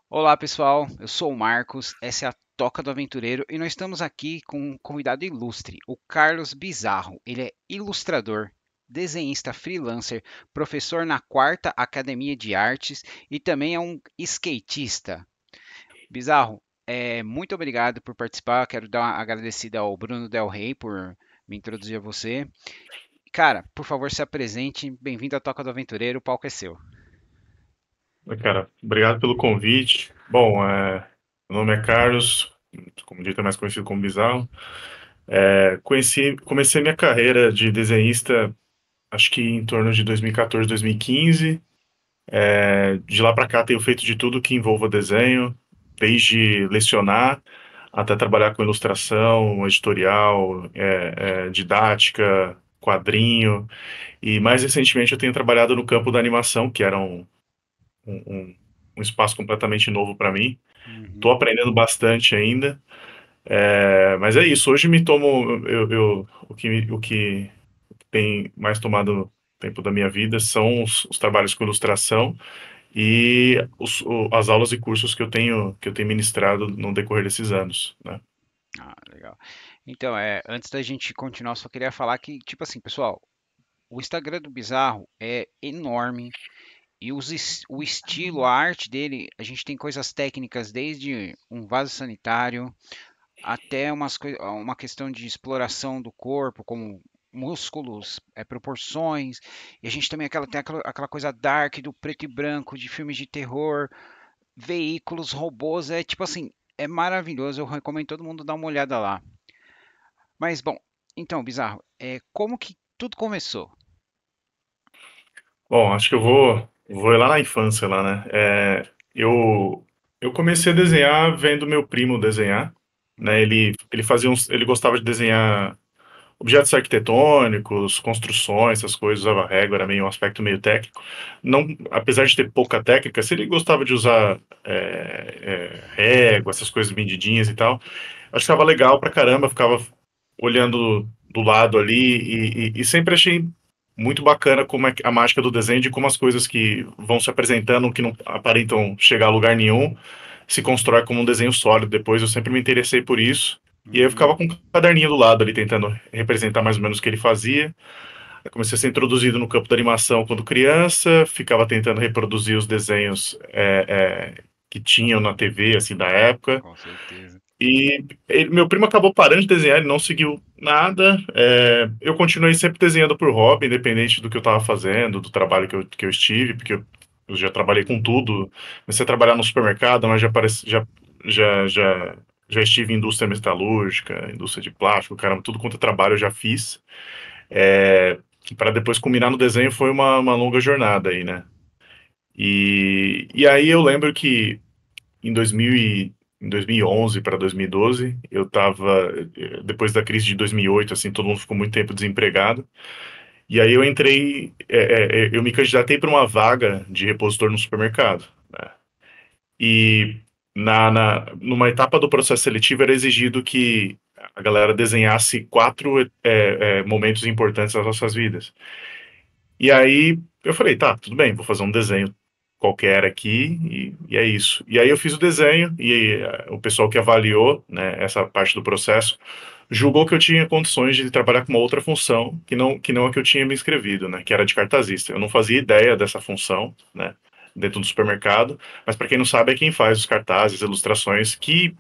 Olá pessoal, eu sou o Marcos, essa é a Toca do Aventureiro e nós estamos aqui com um convidado ilustre, o Carlos Bizarro. Ele é ilustrador, desenhista freelancer, professor na quarta Academia de Artes e também é um skatista. Bizarro, muito obrigado por participar. Quero dar uma agradecida ao Bruno Del Rey por me introduzir a você. Cara, por favor, se apresente. Bem-vindo à Toca do Aventureiro, o palco é seu. Cara, obrigado pelo convite. Bom, meu nome é Carlos, como dito, é mais conhecido como Bizarro. Comecei minha carreira de desenhista, acho que em torno de 2014, 2015. De lá para cá tenho feito de tudo que envolva desenho, desde lecionar até trabalhar com ilustração, editorial, didática, quadrinho. E mais recentemente eu tenho trabalhado no campo da animação, que era um, um- um espaço completamente novo para mim. Estou Uhum. aprendendo bastante ainda, mas é isso. Hoje me tomo, o que tem mais tomado tempo da minha vida são os trabalhos com ilustração e as aulas e cursos que eu tenho ministrado no decorrer desses anos, né? Ah, legal. Então, antes da gente continuar, só queria falar que, tipo assim, pessoal, o Instagram do Bizarro é enorme e o estilo, a arte dele, a gente tem coisas técnicas, desde um vaso sanitário até uma questão de exploração do corpo, como músculos, proporções, e a gente também tem aquela coisa dark do preto e branco, de filmes de terror, veículos, robôs, é tipo assim, é maravilhoso, eu recomendo todo mundo dar uma olhada lá. Mas bom, então, Bizarro, como que tudo começou? Bom, acho que eu vou ir lá na infância lá, né? Eu comecei a desenhar vendo meu primo desenhar, né? Ele gostava de desenhar objetos arquitetônicos, construções, essas coisas, usava régua, era meio um aspecto meio técnico. Não, apesar de ter pouca técnica, se ele gostava de usar régua, essas coisas medidinhas e tal, achava legal pra caramba, ficava olhando do lado ali e sempre achei muito bacana como é a mágica do desenho, de como as coisas que vão se apresentando, que não aparentam chegar a lugar nenhum, se constrói como um desenho sólido. Depois eu sempre me interessei por isso. E aí eu ficava Uhum, com um caderninho do lado ali, tentando representar mais ou menos o que ele fazia. Eu comecei a ser introduzido no campo da animação quando criança, ficava tentando reproduzir os desenhos que tinham na TV, assim, da época. com certeza. Meu primo acabou parando de desenhar, ele não seguiu nada. Eu continuei sempre desenhando por hobby, independente do que eu estava fazendo, do trabalho que eu estive, porque eu já trabalhei com tudo. Comecei a trabalhar no supermercado, mas já, já, já estive em indústria metalúrgica, indústria de plástico, caramba, tudo quanto é trabalho eu já fiz. Para depois culminar no desenho foi uma longa jornada aí, né? E aí eu lembro que em 2011 para 2012, eu estava, depois da crise de 2008, assim, todo mundo ficou muito tempo desempregado. E aí eu entrei, eu me candidatei para uma vaga de repositor no supermercado, né? E numa etapa do processo seletivo era exigido que a galera desenhasse quatro momentos importantes das nossas vidas. E aí eu falei, tá, tudo bem, vou fazer um desenho qualquer aqui e é isso. E aí eu fiz o desenho e o pessoal que avaliou, né, essa parte do processo julgou que eu tinha condições de trabalhar com uma outra função que não a que eu tinha me inscrevido, né, que era de cartazista. Eu não fazia ideia dessa função, né, dentro do supermercado, mas para quem não sabe é quem faz os cartazes, ilustrações que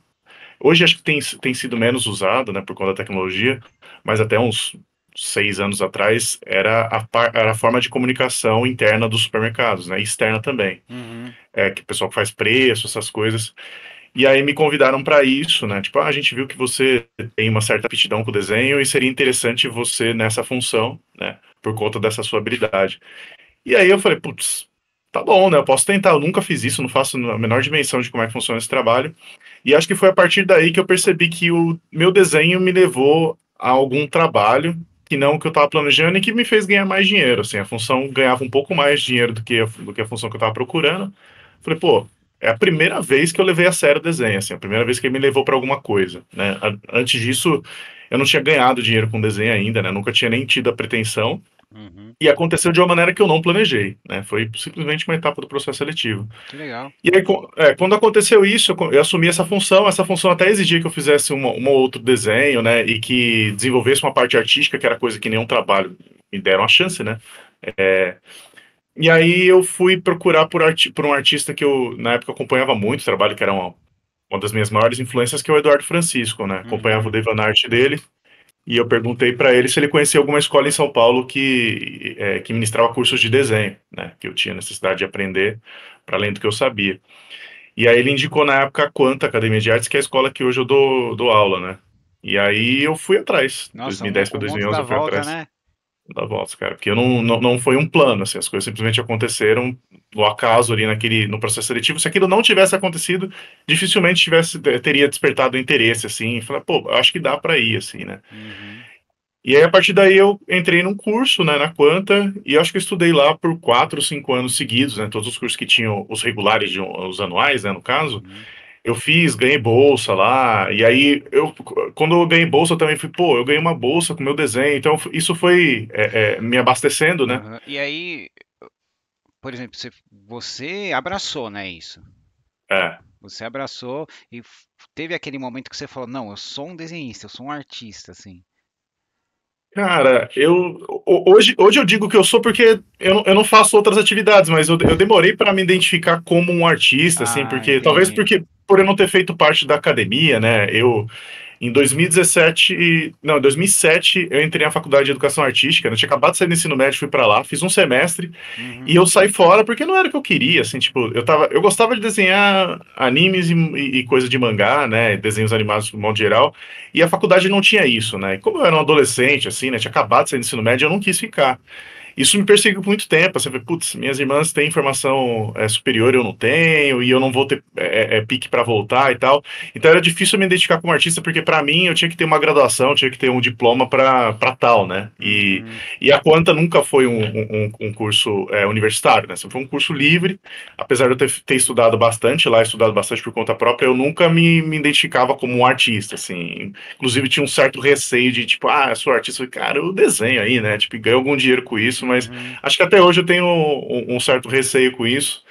hoje acho que tem sido menos usado, né, por conta da tecnologia, mas até uns 6 anos atrás era a forma de comunicação interna dos supermercados, né, e externa também, Uhum. que o pessoal que faz preço, essas coisas. E aí me convidaram para isso, né, tipo, a gente viu que você tem uma certa aptidão com o desenho e seria interessante você nessa função, né, por conta dessa sua habilidade. E aí eu falei, putz, tá bom, né? Eu posso tentar. Eu nunca fiz isso, não faço a menor dimensão de como é que funciona esse trabalho. E acho que foi a partir daí que eu percebi que o meu desenho me levou a algum trabalho que não o que eu estava planejando e que me fez ganhar mais dinheiro. Assim, a função ganhava um pouco mais de dinheiro do que a função que eu estava procurando. Falei, pô, é a primeira vez que eu levei a sério o desenho, assim, a primeira vez que ele me levou para alguma coisa, né? Antes disso, eu não tinha ganhado dinheiro com desenho ainda, né? Nunca tinha nem tido a pretensão. Uhum. E aconteceu de uma maneira que eu não planejei, né? Foi simplesmente uma etapa do processo seletivo. Que legal. E aí, quando aconteceu isso, eu assumi essa função até exigia que eu fizesse um ou outro desenho, né? E que desenvolvesse uma parte artística, que era coisa que nenhum trabalho me deram a chance, né? E aí eu fui procurar por um artista que eu, na época, acompanhava muito o trabalho, que era uma das minhas maiores influências, que é o Eduardo Francisco, né? Acompanhava o Uhum. Dave Art dele, e eu perguntei para ele se ele conhecia alguma escola em São Paulo que ministrava cursos de desenho, né? Que eu tinha necessidade de aprender, para além do que eu sabia. E aí ele indicou na época a Quanta Academia de Artes, que é a escola que hoje eu dou aula, né? E aí eu fui atrás. Nossa, 2010 para o mundo dá 2011 eu fui volta, atrás né? da volta, cara. Porque eu não foi um plano, assim, as coisas simplesmente aconteceram no acaso ali no processo seletivo. Se aquilo não tivesse acontecido, dificilmente teria despertado interesse, assim, e falar, pô, acho que dá para ir, assim, né? Uhum. E aí, a partir daí, eu entrei num curso, né, na Quanta, e acho que eu estudei lá por 4 ou 5 anos seguidos, né, todos os cursos que tinham os regulares, os anuais, né, no caso, Uhum. eu fiz, ganhei bolsa lá, e aí, quando eu ganhei bolsa, eu também fui, pô, eu ganhei uma bolsa com meu desenho, então isso foi me abastecendo, né? Aham. E aí, por exemplo, você abraçou, né, isso? É. Você abraçou e teve aquele momento que você falou, não, eu sou um desenhista, eu sou um artista, assim. Cara, hoje eu digo que eu sou porque eu não faço outras atividades, mas eu demorei para me identificar como um artista, assim, Ah, porque talvez entendi. porque por eu não ter feito parte da academia, né? Em 2017, não, em 2007, eu entrei na faculdade de educação artística, né, eu tinha acabado de sair do ensino médio, fui para lá, fiz um semestre e Uhum. eu saí fora porque não era o que eu queria, assim, tipo, eu gostava de desenhar animes e coisa de mangá, né, desenhos animados de modo geral, e a faculdade não tinha isso, né, e como eu era um adolescente, assim, né, tinha acabado de sair do ensino médio, eu não quis ficar. Isso me perseguiu por muito tempo. Assim, putz, minhas irmãs têm formação superior, eu não tenho, e eu não vou ter pique para voltar e tal. Então era difícil me identificar como artista, porque para mim eu tinha que ter uma graduação, tinha que ter um diploma para tal, né? Uhum. E a Quanta nunca foi um curso universitário, né? Sempre foi um curso livre, apesar de eu ter estudado bastante lá, estudado bastante por conta própria, eu nunca me identificava como um artista, assim. Inclusive tinha um certo receio de, tipo, ah, eu sou artista. Eu falei, cara, eu desenho aí, né? Tipo, ganho algum dinheiro com isso, mas Uhum. acho que até hoje eu tenho um certo receio com isso.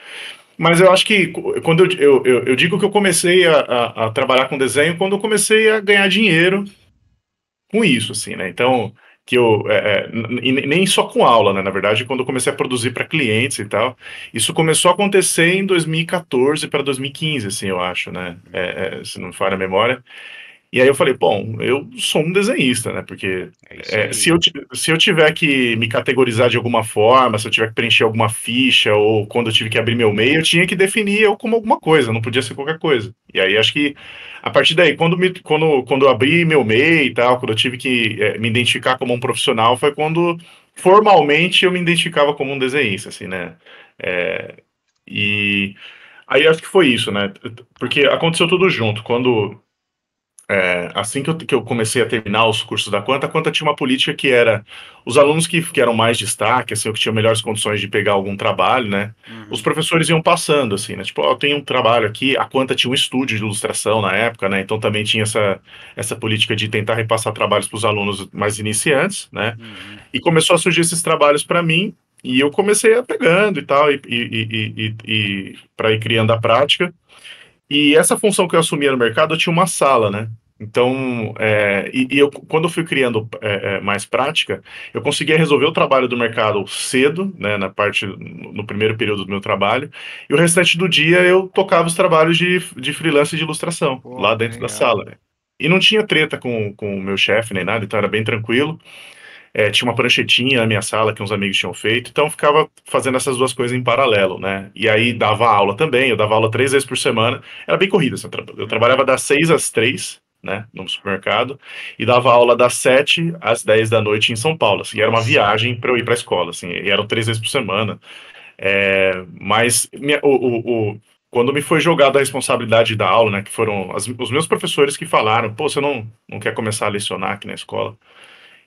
Mas eu acho que quando eu digo que eu comecei a trabalhar com desenho quando eu comecei a ganhar dinheiro com isso, assim, né? Então, que e nem só com aula, né? Na verdade, quando eu comecei a produzir para clientes e tal, isso começou a acontecer em 2014 para 2015, assim, eu acho, né? Se não me falha a memória. E aí eu falei, bom, eu sou um desenhista, né? Porque É isso se aí. se eu tiver que me categorizar de alguma forma, se eu tiver que preencher alguma ficha, ou quando eu tive que abrir meu e-mail, eu tinha que definir eu como alguma coisa, não podia ser qualquer coisa. E aí acho que a partir daí, quando eu abri meu e-mail e tal, quando eu tive que me identificar como um profissional, foi quando formalmente eu me identificava como um desenhista, assim, né? É, e aí acho que foi isso, né? Porque aconteceu tudo junto. Assim que eu comecei a terminar os cursos da Quanta, a Quanta tinha uma política que era os alunos que eram mais destaque, assim, ou que tinham melhores condições de pegar algum trabalho, né? Os Uhum. professores iam passando, assim, né? Tipo, ó, tem um trabalho aqui. A Quanta tinha um estúdio de ilustração na época, né? Então também tinha essa política de tentar repassar trabalhos para os alunos mais iniciantes, né? Uhum. E começou a surgir esses trabalhos para mim. E eu comecei a pegando e tal, e para ir criando a prática. E essa função que eu assumia no mercado, eu tinha uma sala, né? Então, quando eu fui criando mais prática, eu conseguia resolver o trabalho do mercado cedo, né, no primeiro período do meu trabalho, e o restante do dia eu tocava os trabalhos de freelance de ilustração, Pô, lá que dentro da legal. sala, né? E não tinha treta com o meu chefe nem nada, então era bem tranquilo. Tinha uma pranchetinha na minha sala que uns amigos tinham feito, então eu ficava fazendo essas duas coisas em paralelo, né? E aí dava aula também, eu dava aula 3 vezes por semana, era bem corrida, assim, eu trabalhava Uhum. das 6 às 3, né, no supermercado, e dava aula das 7 às 10 da noite em São Paulo, assim, e era uma Nossa. viagem para eu ir para a escola, assim, e eram 3 vezes por semana. Mas quando me foi jogada a responsabilidade da aula, né, que foram os meus professores que falaram, pô, você não quer começar a lecionar aqui na escola?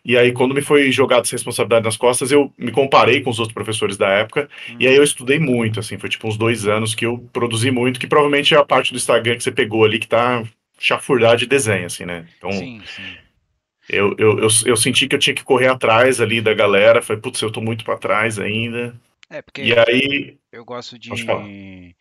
E aí, quando me foi jogado essa responsabilidade nas costas, eu me comparei com os outros professores da época, e aí eu Uhum. estudei muito, assim, foi tipo uns 2 anos que eu produzi muito, que provavelmente é a parte do Instagram que você pegou ali, que tá chafurdada de desenho, assim, né? Então, Sim, sim. Eu senti que eu tinha que correr atrás ali da galera. Falei, putz, eu tô muito pra trás ainda. É, porque E aí, eu gosto pode falar. de,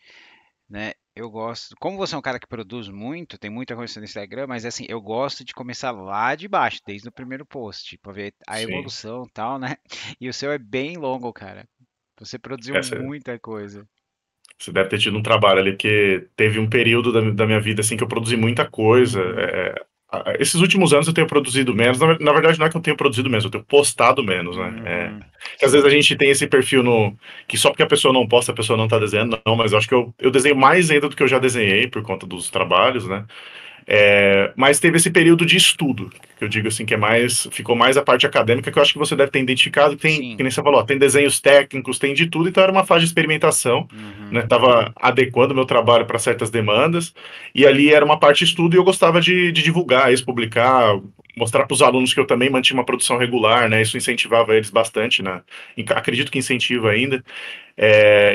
né? Eu gosto. Como você é um cara que produz muito, tem muita coisa no Instagram, mas assim, eu gosto de começar lá de baixo, desde o primeiro post, pra ver a Sim, evolução e tal, né? E o seu é bem longo, cara. Você produziu essa, muita coisa. você deve ter tido um trabalho ali, porque teve um período da minha vida assim que eu produzi muita coisa. Uhum, Esses últimos anos eu tenho produzido menos. Na verdade, não é que eu tenho produzido menos, eu tenho postado menos, né? uhum, Que às vezes a sim, gente tem esse perfil no que só porque a pessoa não posta, a pessoa não tá desenhando, não, mas eu acho que eu desenho mais ainda do que eu já desenhei por conta dos trabalhos, né? Mas teve esse período de estudo, que eu digo assim, que é mais, ficou mais a parte acadêmica, que eu acho que você deve ter identificado, que tem, que sim, nem você falou, ó, tem desenhos técnicos, tem de tudo, então era uma fase de experimentação, uhum, né? Tava adequando o meu trabalho para certas demandas, e ali era uma parte de estudo e eu gostava de divulgar isso, publicar, mostrar para os alunos que eu também mantinha uma produção regular, né? Isso incentivava eles bastante, né? Acredito que incentiva ainda.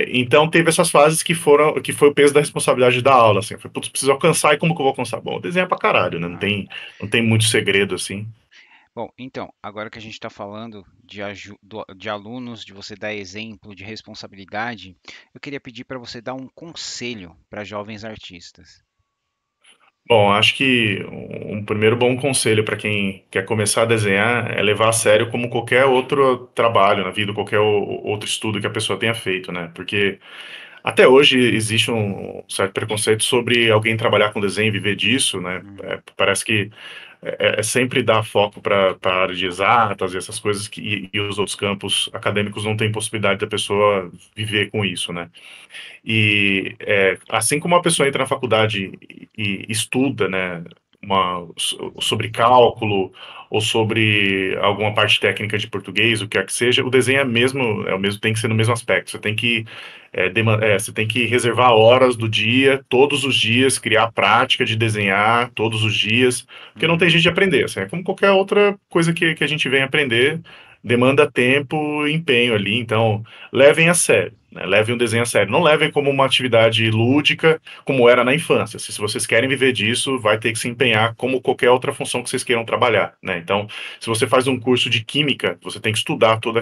Então teve essas fases que foi o peso da responsabilidade da aula, assim. Eu falei, putz, preciso alcançar e como que eu vou alcançar? Bom, desenhar pra caralho, né? ah. Não tem muito segredo, assim. Bom, então, agora que a gente está falando de alunos, de você dar exemplo, de responsabilidade, eu queria pedir para você dar um conselho para jovens artistas. Bom, acho que um primeiro bom conselho para quem quer começar a desenhar é levar a sério como qualquer outro trabalho na vida, qualquer outro estudo que a pessoa tenha feito, né? Porque até hoje existe um certo preconceito sobre alguém trabalhar com desenho e viver disso, né? Uhum, Parece que é sempre dar foco para a área de exatas e essas coisas e os outros campos acadêmicos não têm possibilidade da pessoa viver com isso, né? Assim como uma pessoa entra na faculdade e estuda, né, sobre cálculo ou sobre alguma parte técnica de português, o que quer que seja, o desenho é o mesmo, tem que ser no mesmo aspecto. Você tem que você tem que reservar horas do dia, todos os dias, criar a prática de desenhar todos os dias, porque não tem uhum, jeito de aprender. Assim, é como qualquer outra coisa que a gente vem aprender, demanda tempo e empenho ali. Então, levem a sério. Né? Levem o desenho a sério. Não levem como uma atividade lúdica, como era na infância. Se vocês querem viver disso, vai ter que se empenhar como qualquer outra função que vocês queiram trabalhar. Né? Então, se você faz um curso de química, você tem que estudar tudo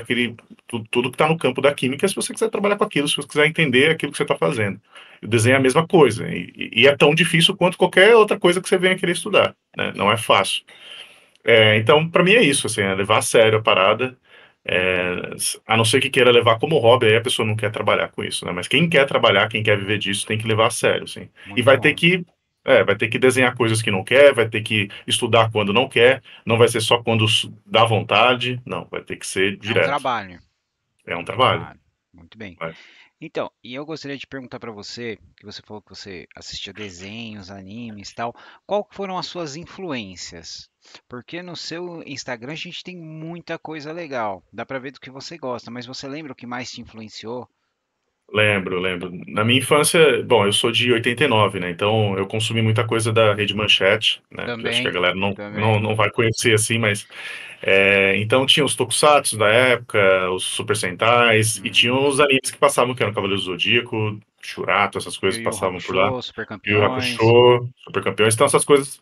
que está no campo da química se você quiser trabalhar com aquilo, se você quiser entender aquilo que você está fazendo. O desenho é a mesma coisa. E é tão difícil quanto qualquer outra coisa que você venha querer estudar. Né? Não é fácil. Então, para mim é isso, assim, é levar a sério a parada. uhum. É, a não ser que queira levar como hobby, aí a pessoa não quer trabalhar com isso, né? Mas quem quer trabalhar, quem quer viver disso, tem que levar a sério, assim. E Muito bom. vai ter que desenhar coisas que não quer, vai ter que estudar quando não quer, não vai ser só quando dá vontade, não, vai ter que ser É um direto. trabalho, É é um um trabalho. trabalho. Muito bem. Vai. Então, e eu gostaria de perguntar para você, que você falou que você assistia desenhos, animes, e tal, qual que foram as suas influências? Porque no seu Instagram a gente tem muita coisa legal, dá para ver do que você gosta, mas você lembra o que mais te influenciou? Lembro, lembro. Na minha infância, bom, eu sou de 89, né? Então eu consumi muita coisa da Rede Manchete, né? Que eu acho que a Também, galera também. não vai conhecer assim, mas então tinha os Tokusatsu da época, os Super Sentais, e tinha Uhum. os animes que passavam, que eram Cavaleiro do Zodíaco, Shurato, essas Yu coisas Yu passavam por lá. Hakusho, Super Yu Yu Campeões. Hakusho, Super Campeões. Então essas coisas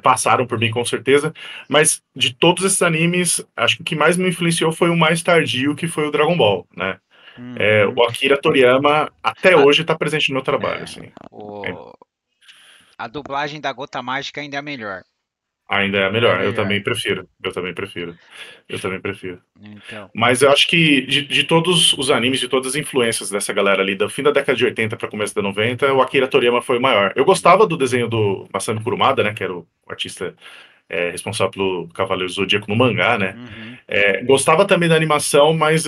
passaram por mim com certeza. Mas de todos esses animes, acho que o que mais me influenciou foi o mais tardio, que foi o Dragon Ball, né? Uhum. O Akira Toriyama até A, hoje está presente no meu trabalho, é, assim. É, o, a dublagem da Gota Mágica ainda é a melhor. ainda é É a melhor. Eu melhor. também prefiro. Eu também prefiro. Eu também prefiro. Então. Mas eu acho que de todos os animes, de todas as influências dessa galera ali, do fim da década de 80 para começo da 90, o Akira Toriyama foi o maior. Eu gostava do desenho do Masami Kurumada, né, que era o artista responsável pelo Cavaleiro Zodíaco no mangá, né? Uhum. Gostava também da animação, mas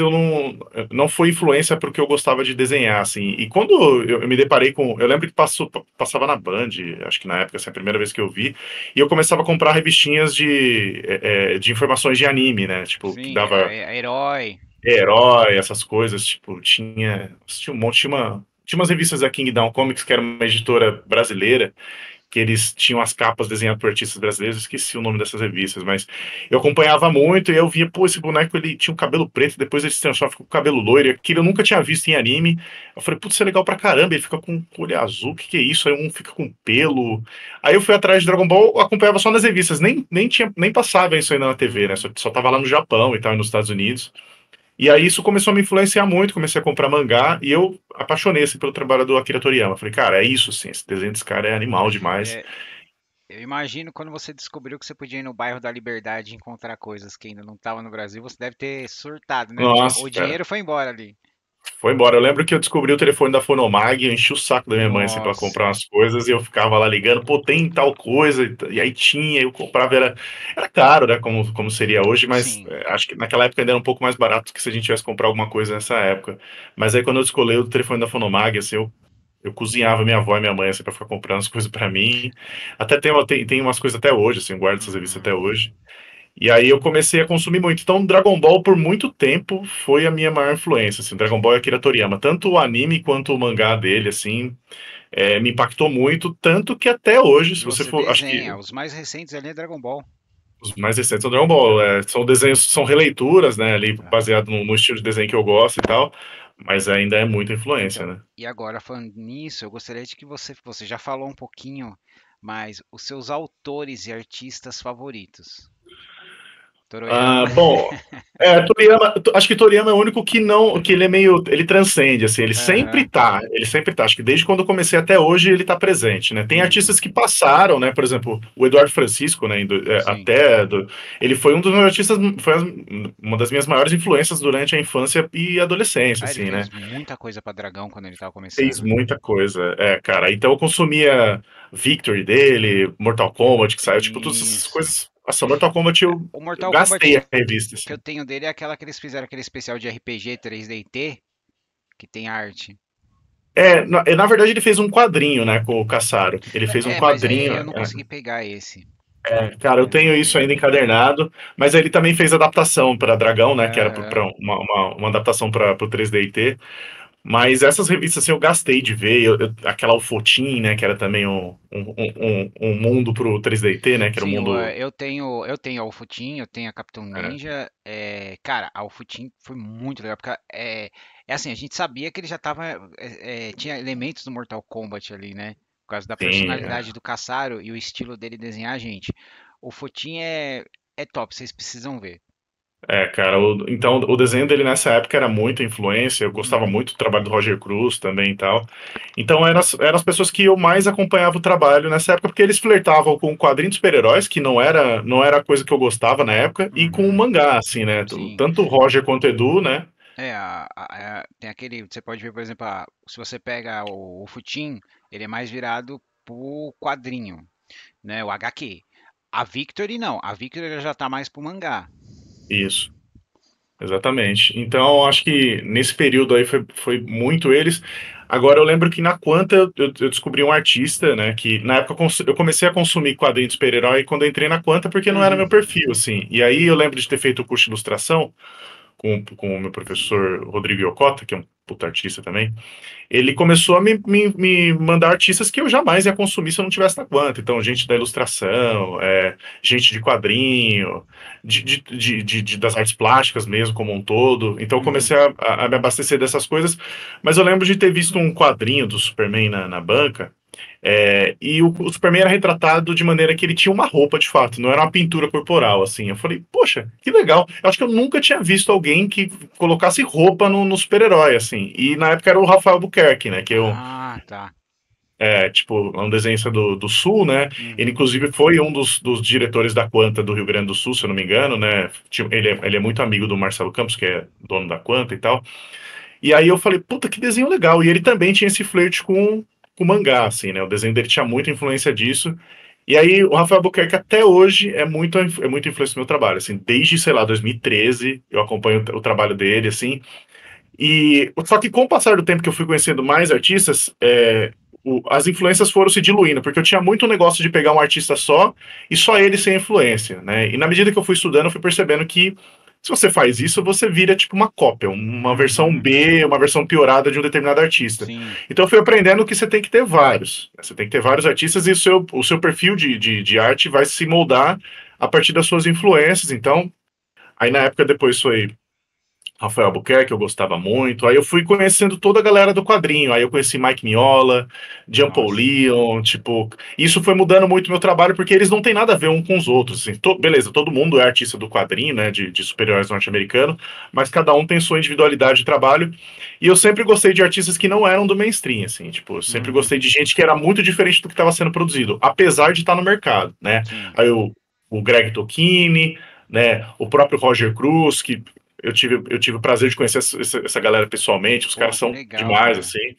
não foi influência para o que eu gostava de desenhar, assim. E quando eu me deparei com. Eu lembro que passava na Band, acho que na época, essa é a primeira vez que eu vi, e eu começava a comprar revistinhas de informações de anime, né? Tipo, que Sim, dava herói. herói, essas coisas, tipo, tinha um monte, tinha umas revistas da Kingdown Comics, que era uma editora brasileira, que eles tinham as capas desenhadas por artistas brasileiros, eu esqueci o nome dessas revistas, mas eu acompanhava muito e eu via, pô, esse boneco ele tinha um cabelo preto, depois ele se transforma com o cabelo loiro, e aquilo eu nunca tinha visto em anime. Eu falei, putz, isso é legal pra caramba, ele fica com olho azul, o que que é isso? Aí um fica com pelo. Aí eu fui atrás de Dragon Ball, eu acompanhava só nas revistas, nem passava isso ainda na TV, né? Uhum. Só tava lá no Japão e tal, e nos Estados Unidos. E aí isso começou a me influenciar muito, comecei a comprar mangá e eu apaixonei assim, pelo trabalho do Akira Toriyama. Falei, cara, é isso sim, esse desenho desse cara é animal demais. É, eu imagino quando você descobriu que você podia ir no bairro da Liberdade e encontrar coisas que ainda não estavam no Brasil, você deve ter surtado, né? O Nossa, cara. dinheiro foi embora ali. Foi embora. Eu lembro que eu descobri o telefone da Fonomag, eu enchi o saco da minha mãe assim, pra Nossa, comprar umas coisas e eu ficava lá ligando, pô, tem tal coisa, e aí tinha, eu comprava, era caro, né, como seria hoje, mas sim. acho que naquela época ainda era um pouco mais barato que se a gente tivesse comprar alguma coisa nessa época. Mas aí quando eu escolhi o telefone da Fonomag, assim, eu cozinhava minha avó e minha mãe assim, pra ficar comprando as coisas pra mim. Até tem umas coisas até hoje, assim, eu guardo essas revistas Uhum. até hoje. E aí eu comecei a consumir muito. Então, Dragon Ball, por muito tempo, foi a minha maior influência, assim. Dragon Ball e Akira Toriyama. Tanto o anime quanto o mangá dele, assim, me impactou muito. Tanto que até hoje, E se você você for... Acho que desenha. Os mais recentes ali é Dragon Ball. os mais recentes são Dragon Ball. São desenhos, são releituras, né? Ali, Aham. baseado no estilo de desenho que eu gosto e tal. Mas ainda é muita influência, Então, né? e agora falando nisso, eu gostaria de que você já falou um pouquinho, mas os seus autores e artistas favoritos. Ah, Toroyama. bom, Toriyama, acho que Toriyama é o único que não, que ele é meio, ele transcende, assim, Aham. ele sempre tá, acho que desde quando eu comecei até hoje ele tá presente, né, tem Uhum. artistas que passaram, né, por exemplo, o Eduardo Francisco, né, Sim. ele foi um dos meus artistas, uma das minhas maiores influências durante a infância e adolescência, Ah, ele assim, fez né, muita coisa pra Dragão quando ele tava fez começando. muita coisa, cara, então eu consumia Victory dele, Mortal Kombat que saiu, tipo, todas essas Isso. coisas, nossa, Mortal Kombat eu O Mortal gastei Kombat a revista, que eu assim. tenho dele é aquela que eles fizeram aquele especial de RPG 3DT, que tem arte. Na verdade ele fez um quadrinho, né, com o Cassaro. Ele fez um Mas quadrinho. eu não consegui pegar esse. Cara, eu tenho isso 3DT. ainda encadernado, mas ele também fez adaptação para Dragão, né, que era Aham. uma adaptação para o 3DT. Mas essas revistas assim, eu gastei de ver, aquela Ufotin, né, que era também um mundo pro 3DT, né, que era um Sim, mundo. eu tenho a Ufutin, eu tenho a Capitão é, Ninja. Cara, a Ufutin foi muito legal, porque é assim, a gente sabia que ele já tava, tinha elementos do Mortal Kombat ali, né? Por causa da sim, personalidade do Caçaro e o estilo dele desenhar a gente. O Futin é top, vocês precisam ver. Cara, então o desenho dele nessa época era muita influência, eu gostava Uhum, muito do trabalho do Roger Cruz também e tal. Então eram as pessoas que eu mais acompanhava o trabalho nessa época, porque eles flertavam com o quadrinho de super-heróis, que não era a coisa que eu gostava na época, e com o uhum, mangá, assim, né? sim. Tanto o Roger quanto o Edu, né? Tem aquele, você pode ver, por exemplo, se você pega o Futin, ele é mais virado pro quadrinho, né? O HQ. A Victory não, a Victory ela já tá mais pro mangá. Isso. Exatamente. Então, acho que nesse período aí foi muito eles. Agora, eu lembro que na Quanta eu descobri um artista, né? Que na época eu comecei a consumir quadrinhos de super-herói quando eu entrei na Quanta, porque não era Uhum, meu perfil, assim. E aí eu lembro de ter feito o curso de ilustração com o meu professor Rodrigo Yokota, que é um puta artista também. Ele começou a me mandar artistas que eu jamais ia consumir se eu não tivesse na Quanta. Então, gente da ilustração, gente de quadrinho, das artes plásticas mesmo, como um todo. Então, eu uhum, comecei a me abastecer dessas coisas. Mas eu lembro de ter visto um quadrinho do Superman na banca. E o Superman era retratado de maneira que ele tinha uma roupa de fato, não era uma pintura corporal, assim. Eu falei, poxa, que legal. Eu acho que eu nunca tinha visto alguém que colocasse roupa no super-herói, assim. E na época era o Rafael Albuquerque, né? ah, tá. Tipo, é um desenhista do Sul, né? Ele, Uhum, inclusive, foi um dos diretores da Quanta do Rio Grande do Sul, se eu não me engano, né? Ele é muito amigo do Marcelo Campos, que é dono da Quanta e tal. E aí eu falei, puta, que desenho legal. E ele também tinha esse flerte com o mangá, assim, né? O desenho dele tinha muita influência disso. E aí o Rafael Albuquerque até hoje é muito influência no meu trabalho, assim, desde, sei lá, 2013 eu acompanho o trabalho dele, assim, e só que com o passar do tempo que eu fui conhecendo mais artistas, as influências foram se diluindo, porque eu tinha muito negócio de pegar um artista só e só ele sem influência, né? E na medida que eu fui estudando, eu fui percebendo que Se você faz isso, você vira tipo uma cópia, uma versão Uhum. B, uma versão piorada de um determinado artista. Sim. Então eu fui aprendendo que você tem que ter vários. Você tem que ter vários artistas e o seu perfil de arte vai se moldar a partir das suas influências. Então, aí na época depois foi Rafael Albuquerque, eu gostava muito. Aí eu fui conhecendo toda a galera do quadrinho. Aí eu conheci Mike Mignola, Jean Paul Nossa. Leon, tipo, isso foi mudando muito meu trabalho porque eles não têm nada a ver um com os outros. Assim. Beleza, todo mundo é artista do quadrinho, né, de super-heróis norte-americano, mas cada um tem sua individualidade de trabalho. E eu sempre gostei de artistas que não eram do mainstream, assim, tipo, eu sempre Uhum. gostei de gente que era muito diferente do que estava sendo produzido, apesar de estar no mercado, né? Sim. Aí o Greg Tocchini, né, o próprio Roger Cruz, que eu tive o prazer de conhecer essa galera pessoalmente, os caras Porra, que são legal, demais, cara. assim.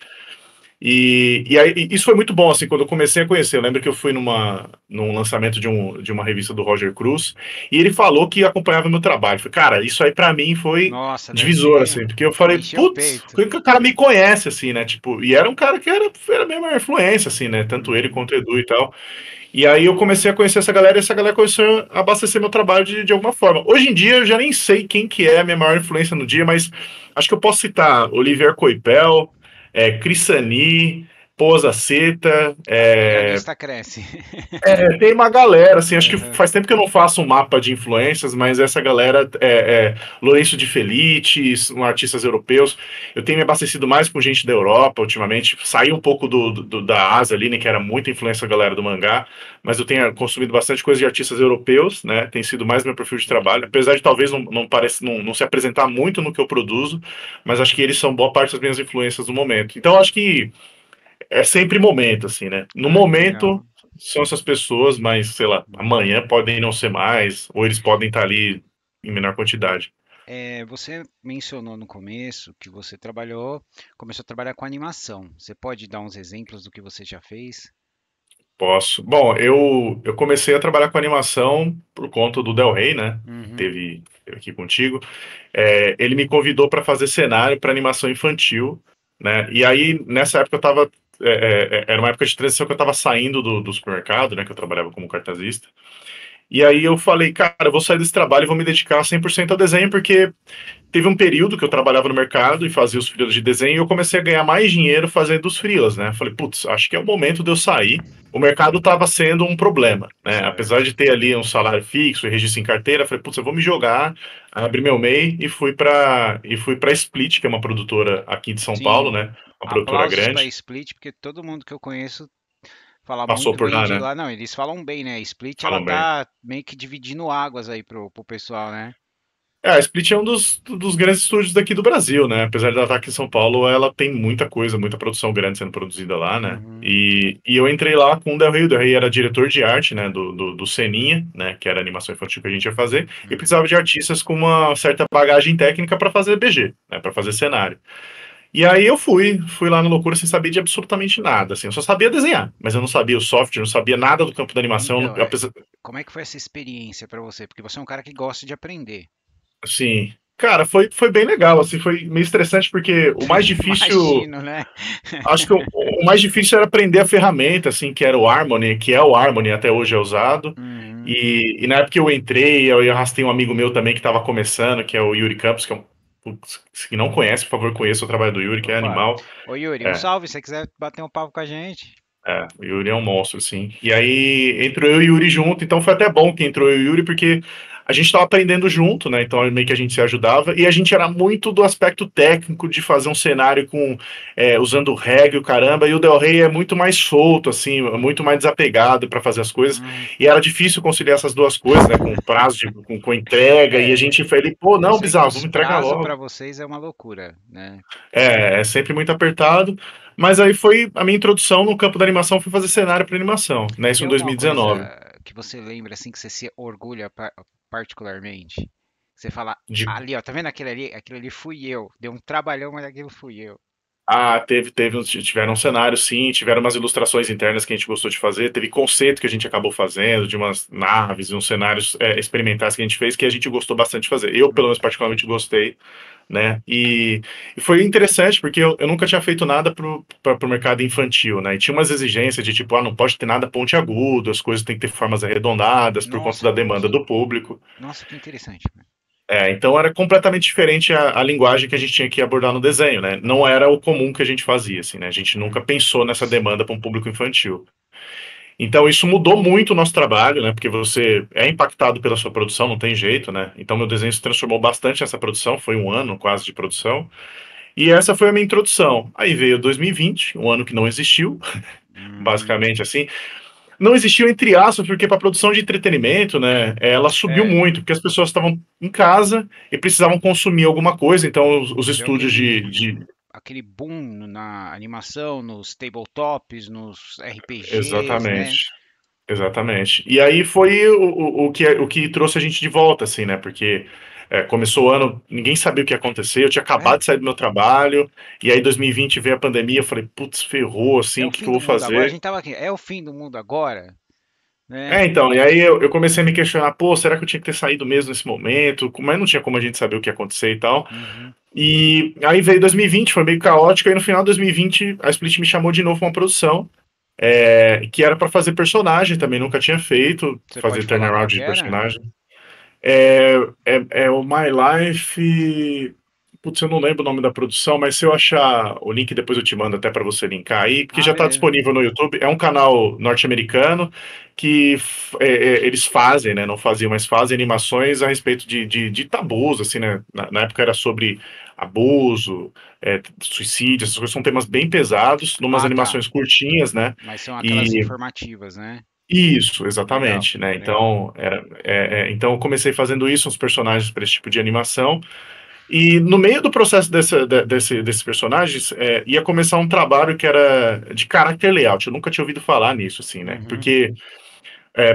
E aí, isso foi muito bom, assim, quando eu comecei a conhecer. Eu lembro que eu fui num lançamento de uma revista do Roger Cruz, e ele falou que acompanhava meu trabalho. Eu falei, cara, isso aí pra mim foi Nossa, deve divisor, ter assim, porque eu falei, encheu o putz, peito. o cara me conhece, assim, né? Tipo, e era um cara que era a mesma influência, assim, né? Tanto ele Uhum. quanto o Edu e tal. E aí eu comecei a conhecer essa galera e essa galera começou a abastecer meu trabalho de alguma forma. Hoje em dia eu já nem sei quem que é a minha maior influência no dia, mas acho que eu posso citar Olivier Coipel, Chris Sani, Poza Seta, E a lista cresce. tem uma galera, assim, acho que Aham. faz tempo que eu não faço um mapa de influências, mas essa galera Lourenço de Felice, artistas europeus. Eu tenho me abastecido mais com gente da Europa ultimamente, saí um pouco da Ásia ali, né, que era muita influência da galera do mangá, mas eu tenho consumido bastante coisa de artistas europeus, né, tem sido mais meu perfil de trabalho, apesar de talvez não se apresentar muito no que eu produzo, mas acho que eles são boa parte das minhas influências no momento. Então acho que é sempre momento, assim, né? No Ah, que legal. momento são essas pessoas, mas, sei lá, Uhum. amanhã podem não ser mais, ou eles podem estar ali em menor quantidade. Você mencionou no começo que você trabalhou, começou a trabalhar com animação. Você pode dar uns exemplos do que você já fez? Posso. Bom, eu comecei a trabalhar com animação por conta do Del Rey, né? Uhum. Teve aqui contigo. Ele me convidou para fazer cenário para animação infantil, né? E aí, nessa época, eu tava. Era uma época de transição que eu estava saindo do supermercado, né? Que eu trabalhava como cartazista. E aí eu falei, cara, eu vou sair desse trabalho e vou me dedicar 100% ao desenho, porque teve um período que eu trabalhava no mercado e fazia os freelas de desenho e eu comecei a ganhar mais dinheiro fazendo os freelas, né? Falei, putz, acho que é o momento de eu sair. O mercado estava sendo um problema, né? Apesar Certo. de ter ali um salário fixo e registro em carteira, falei, putz, eu vou me jogar, abri meu MEI e fui para Split, que é uma produtora aqui de São Paulo, Sim. né? Uma produtora Aplausos para grande. Split, porque todo mundo que eu conheço fala Passou muito por bem lá, de né? lá. Não, eles falam bem, né? Split, ela Falam bem. tá meio que dividindo águas aí pro pessoal, né? A Split é um dos grandes estúdios daqui do Brasil, né? Apesar de ela estar aqui em São Paulo, ela tem muita coisa, muita produção grande sendo produzida lá, né? Uhum. E eu entrei lá com o Del Rey era diretor de arte, né? Do Seninha, né? Que era a animação infantil que a gente ia fazer, e Uhum. precisava de artistas com uma certa bagagem técnica para fazer BG, né? Para fazer cenário. E aí eu fui lá na loucura sem saber de absolutamente nada, assim. Eu só sabia desenhar, mas eu não sabia o software, não sabia nada do campo da animação. Então, como é que foi essa experiência para você? Porque você é um cara que gosta de aprender. Sim. Cara, foi bem legal, assim, foi meio estressante porque o mais difícil, Imagino, né? acho que o mais difícil era aprender a ferramenta, assim, que era o Harmony, que é o Harmony, até hoje é usado. Uhum. E na época que eu entrei, eu arrastei um amigo meu também que estava começando, que é o Yuri Campos, que é um, putz, se não conhece, por favor, conheça o trabalho do Yuri, que é Opa. animal. Ô Yuri, um É, salve se você quiser bater um papo com a gente. o Yuri é um monstro, assim. E aí entrou eu e o Yuri junto, então foi até bom que entrou eu e o Yuri, porque a gente estava aprendendo junto, né? Então meio que a gente se ajudava, e a gente era muito do aspecto técnico de fazer um cenário usando reggae e o caramba, e o Del Rey é muito mais solto, assim, muito mais desapegado para fazer as coisas, Hum. e era difícil conciliar essas duas coisas, né? Com prazo, com entrega, e a É, gente foi ele, pô, eu não, sei que Bizarro, os vamos entregar prazos para logo. vocês é uma loucura, né? É sempre muito apertado. Mas aí foi a minha introdução no campo da animação, foi fazer cenário para animação, né? Isso Tem em alguma coisa 2019. que você lembra assim que você se orgulha particularmente? Você fala, De, ali, ó, tá vendo aquele ali fui eu. Deu um trabalhão, mas aquilo fui eu. tiveram cenários, sim, tiveram umas ilustrações internas que a gente gostou de fazer, teve conceito que a gente acabou fazendo, de umas naves, uns cenários experimentais que a gente fez, que a gente gostou bastante de fazer. Eu, pelo Hum. menos, particularmente gostei, né? E foi interessante, porque eu nunca tinha feito nada pro mercado infantil, né? E tinha umas exigências de tipo, não pode ter nada pontiagudo, as coisas têm que ter formas arredondadas por conta Nossa, da demanda do público. nossa, que interessante. Então era completamente diferente a linguagem que a gente tinha que abordar no desenho, né? Não era o comum que a gente fazia, assim, né? A gente nunca pensou nessa demanda para um público infantil. Então isso mudou muito o nosso trabalho, né? Porque você é impactado pela sua produção, não tem jeito, né? Então meu desenho se transformou bastante nessa produção, foi um ano quase de produção. E essa foi a minha introdução. Aí veio 2020, um ano que não existiu, Hum, basicamente assim. Não existiu entre aspas, porque para produção de entretenimento, né, ela subiu é, muito, porque as pessoas estavam em casa e precisavam consumir alguma coisa, então os deu estúdios aquele boom na animação, nos tabletops, nos RPGs, né? Exatamente. Exatamente. E aí foi o que trouxe a gente de volta, assim, né? Porque começou o ano, ninguém sabia o que ia acontecer, eu tinha É, acabado de sair do meu trabalho, e aí 2020 veio a pandemia, eu falei, putz, ferrou, é assim, o o que fim que eu do vou mundo agora. A fazer? gente tava aqui, é o fim do mundo agora, né? Então, e aí eu comecei a me questionar, pô, será que eu tinha que ter saído mesmo nesse momento? Mas não tinha como a gente saber o que ia acontecer e tal. Uhum. E aí veio 2020, foi meio caótico, aí no final de 2020 a Split me chamou de novo pra uma produção, que era pra fazer personagem também, nunca tinha feito, Você fazer pode falar qual turnaround que de era? personagem. É o My Life. Putz, eu não lembro o nome da produção, mas se eu achar o link, depois eu te mando até para você linkar aí, porque Ah, já está beleza. disponível no YouTube. É um canal norte-americano que eles fazem, né? Não faziam, mas fazem animações a respeito de tabus, assim, né? Na época era sobre abuso, suicídio, essas coisas são temas bem pesados, numas Ah, tá. animações curtinhas, né? Mas são aquelas E informativas, né? isso, Legal, exatamente, né? legal. Então eu comecei fazendo isso, uns personagens para esse tipo de animação. E no meio do processo desses personagens, ia começar um trabalho que era de character layout. Eu nunca tinha ouvido falar nisso, assim, né? Uhum. Porque,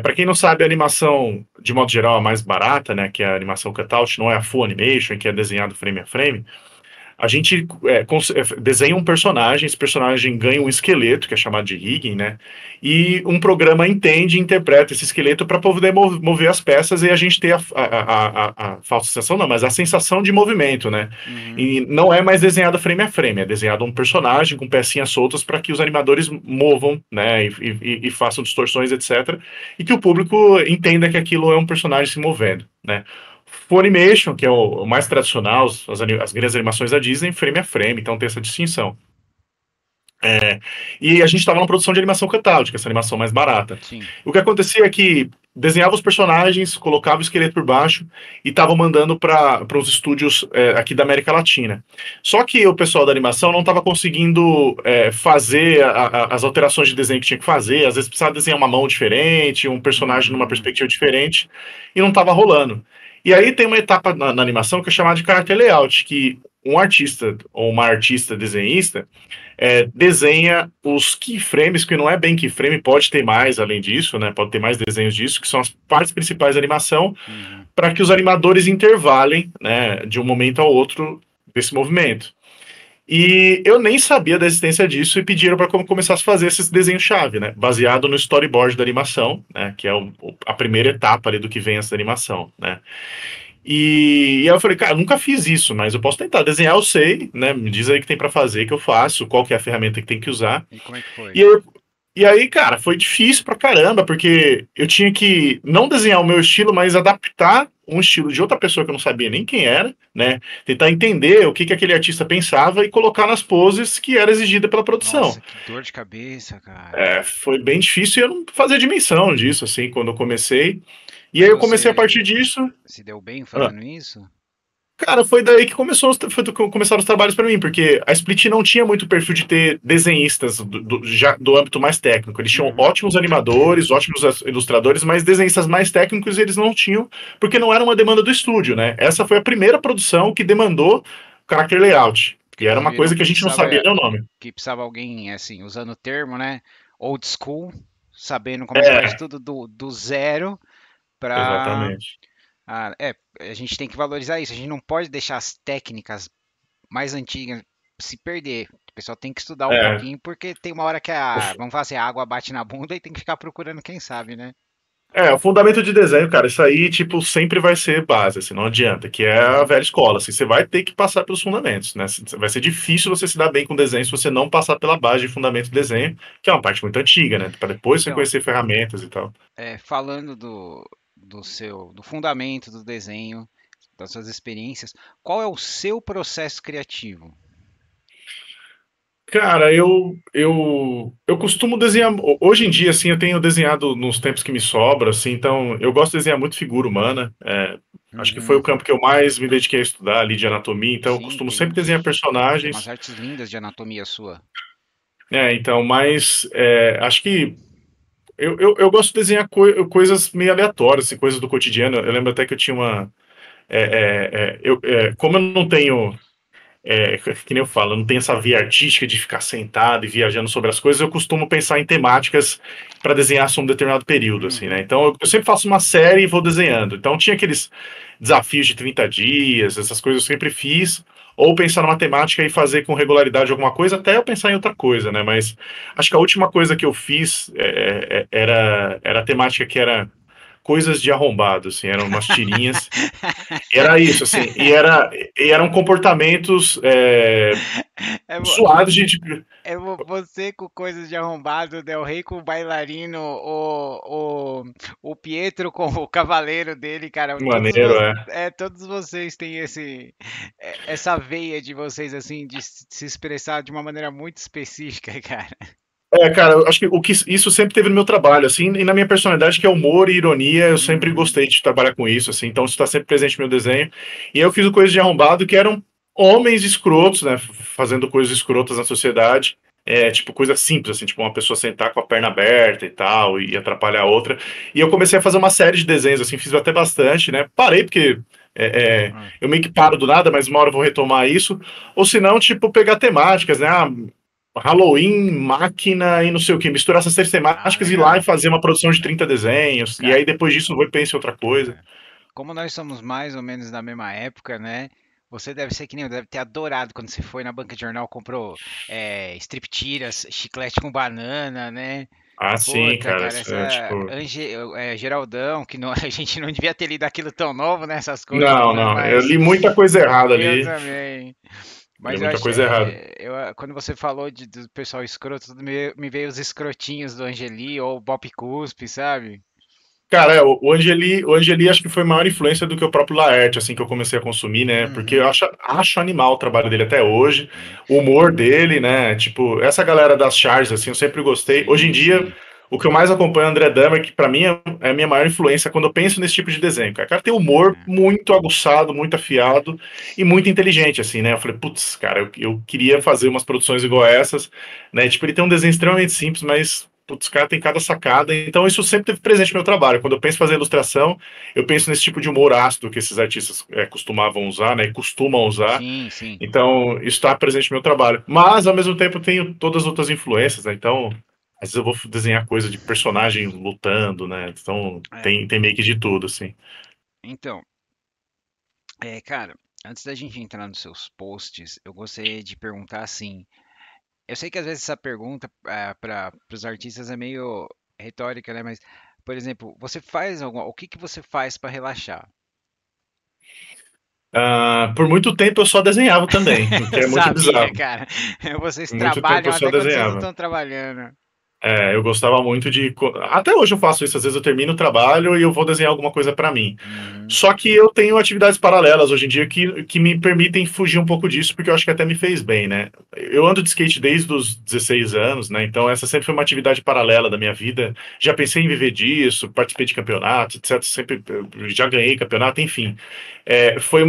para quem não sabe, a animação, de modo geral, a mais barata, né? Que é a animação cutout, não é a full animation, que é desenhado frame a frame. A gente desenha um personagem, esse personagem ganha um esqueleto, que é chamado de rigging, né? E um programa entende e interpreta esse esqueleto para poder mover as peças e a gente ter a falsa sensação, não, mas a sensação de movimento, né? Uhum. E não é mais desenhado frame a frame, é desenhado um personagem com pecinhas soltas para que os animadores movam, né? E façam distorções, etc. E que o público entenda que aquilo é um personagem se movendo, né? Funimation, que é o mais tradicional, as grandes animações da Disney, frame a frame, então tem essa distinção. E a gente estava numa produção de animação cutout, que é essa animação mais barata. Sim. O que acontecia é que desenhava os personagens, colocava o esqueleto por baixo e estava mandando para os estúdios aqui da América Latina. Só que o pessoal da animação não estava conseguindo fazer as alterações de desenho que tinha que fazer, às vezes precisava desenhar uma mão diferente, um personagem numa Uhum. perspectiva diferente, e não estava rolando. E aí tem uma etapa na animação que é chamada de character layout, que um artista ou uma artista desenhista desenha os keyframes, que não é bem keyframe, pode ter mais além disso, né? Pode ter mais desenhos disso, que são as partes principais da animação, Uhum. para que os animadores intervalem, né, de um momento ao outro desse movimento. E eu nem sabia da existência disso e pediram para que eu começasse a fazer esses desenhos-chave, né? Baseado no storyboard da animação, né? Que é a primeira etapa ali do que vem essa animação, né? E aí eu falei, cara, eu nunca fiz isso, mas eu posso tentar. Desenhar eu sei, né? Me diz aí o que tem para fazer, que eu faço, qual que é a ferramenta que tem que usar. E como é que foi? E aí, cara, foi difícil pra caramba, porque eu tinha que não desenhar o meu estilo, mas adaptar um estilo de outra pessoa que eu não sabia nem quem era, né? Tentar entender o que aquele artista pensava e colocar nas poses que era exigida pela produção. Nossa, que dor de cabeça, cara. Foi bem difícil e eu não fazia dimensão disso, assim, quando eu comecei. E aí Mas eu comecei a partir você disso. se deu bem ah, fazendo isso? Cara, foi daí que começaram os trabalhos para mim, porque a Split não tinha muito perfil de ter desenhistas já do âmbito mais técnico. Eles tinham Uhum. ótimos animadores, ótimos ilustradores, mas desenhistas mais técnicos eles não tinham, porque não era uma demanda do estúdio, né? Essa foi a primeira produção que demandou character layout. Porque E era eles uma viram coisa que a gente não sabia nem o nome. que precisava alguém, assim, usando o termo, né? Old school, sabendo como é que faz É, tudo do zero pra. exatamente. A gente tem que valorizar isso. A gente não pode deixar as técnicas mais antigas se perder. O pessoal tem que estudar um É, pouquinho, porque tem uma hora que vamos fazer, a água bate na bunda e tem que ficar procurando quem sabe, né? o fundamento de desenho, cara, isso aí, tipo, sempre vai ser base, assim, não adianta, que é a Uhum. velha escola, assim, você vai ter que passar pelos fundamentos, né? Vai ser difícil você se dar bem com desenho se você não passar pela base de fundamento do desenho, que é uma parte muito antiga, né? Para depois você Então, conhecer ferramentas e tal. falando do fundamento do desenho, das suas experiências, qual é o seu processo criativo? Cara, eu costumo desenhar. Hoje em dia, assim, eu tenho desenhado nos tempos que me sobra, assim, então eu gosto de desenhar muito figura humana. Acho que foi o Uhum. campo que eu mais me dediquei a estudar ali de anatomia, então eu Sim, costumo sempre desenhar tem umas personagens. artes lindas de anatomia sua. Então, mas acho que eu gosto de desenhar coisas meio aleatórias, assim, coisas do cotidiano. Eu lembro até que eu tinha uma. Como eu não tenho que nem eu falo, eu não tenho essa via artística de ficar sentado e viajando sobre as coisas, eu costumo pensar em temáticas para desenhar sobre um determinado período, assim, né? Uhum. Então eu sempre faço uma série e vou desenhando. Então tinha aqueles desafios de 30 dias, essas coisas eu sempre fiz, ou pensar numa temática e fazer com regularidade alguma coisa, até eu pensar em outra coisa, né? Mas acho que a última coisa que eu fiz era a temática que era coisas de arrombado, assim, eram umas tirinhas era isso, assim, e eram comportamentos É, suados você com coisas de arrombado, o Del Rey com o bailarino, o Pietro com o cavaleiro dele, cara. maneiro, Todos vocês têm essa veia de vocês, assim, de se expressar de uma maneira muito específica, cara. Cara, eu acho que isso sempre teve no meu trabalho, assim, e na minha personalidade, que é humor e ironia, eu sempre Uhum. gostei de trabalhar com isso, assim, então isso está sempre presente no meu desenho. E eu fiz o Coisas de Arrombado, que eram homens escrotos, né, fazendo coisas escrotas na sociedade, tipo, coisa simples, assim, tipo, uma pessoa sentar com a perna aberta e tal, e atrapalhar a outra. E eu comecei a fazer uma série de desenhos, assim, fiz até bastante, né, parei porque Ah, eu meio que paro do nada, mas uma hora eu vou retomar isso, ou se não, tipo, pegar temáticas, né, Halloween, máquina e não sei o que, misturar essas três temáticas e ir lá e legal. fazer uma produção de 30 desenhos, e Cara, aí depois disso eu vou e penso em outra coisa. como nós somos mais ou menos da mesma época, né? Você deve ser que nem eu, deve ter adorado quando você foi na banca de jornal, comprou strip tiras, chiclete com banana, né? Ah, sim, Puta, cara, cara, isso essa é tipo. Geraldão, que a gente não devia ter lido aquilo tão novo, né? Essas coisas, Não, né? não, eu Mas li muita coisa errada eu ali, também. li Mas eu muita acho, coisa errada. quando você falou do pessoal escroto, tudo me veio os escrotinhos do Angeli ou o Bob Cuspe, sabe? Cara, o Angeli acho que foi maior influência do que o próprio Laerte, assim, que eu comecei a consumir, né? Porque eu Uhum. acho animal o trabalho dele até hoje, Sim, o humor dele, né? Tipo, essa galera das charges, assim, eu sempre gostei. Hoje em sim, dia, sim. o que eu mais acompanho é o André Dahmer, que pra mim é a minha maior influência quando eu penso nesse tipo de desenho. Cara, o cara tem humor É. muito aguçado, muito afiado e muito inteligente, assim, né? Eu falei, putz, cara, eu queria fazer umas produções igual essas, né? Tipo, ele tem um desenho extremamente simples, mas putz, cara tem cada sacada. Então, isso sempre teve presente no meu trabalho. Quando eu penso em fazer ilustração, eu penso nesse tipo de humor ácido que esses artistas costumavam usar, né? E costumam usar. Sim, sim. Então, isso está presente no meu trabalho. Mas, ao mesmo tempo, eu tenho todas as outras influências, né? Então, às vezes eu vou desenhar coisa de personagem lutando, né? Então, É, tem meio que de tudo, assim. então, cara, antes da gente entrar nos seus posts, eu gostaria de perguntar assim. Eu sei que às vezes essa pergunta para os artistas é meio retórica, né? Mas, por exemplo, o que que você faz para relaxar? Por muito tempo eu só desenhava também, o que Eu é muito sabia, bizarro. cara. Vocês Por muito tempo trabalham eu só até quando vocês não desenhava. estão trabalhando. Eu gostava muito de. Até hoje eu faço isso, às vezes eu termino o trabalho e eu vou desenhar alguma coisa para mim. Uhum, Só que eu tenho atividades paralelas hoje em dia que me permitem fugir um pouco disso, porque eu acho que até me fez bem, né? Eu ando de skate desde os 16 anos, né? Então essa sempre foi uma atividade paralela da minha vida. Já pensei em viver disso, participei de campeonatos, etc. Sempre já ganhei campeonato, enfim. Foi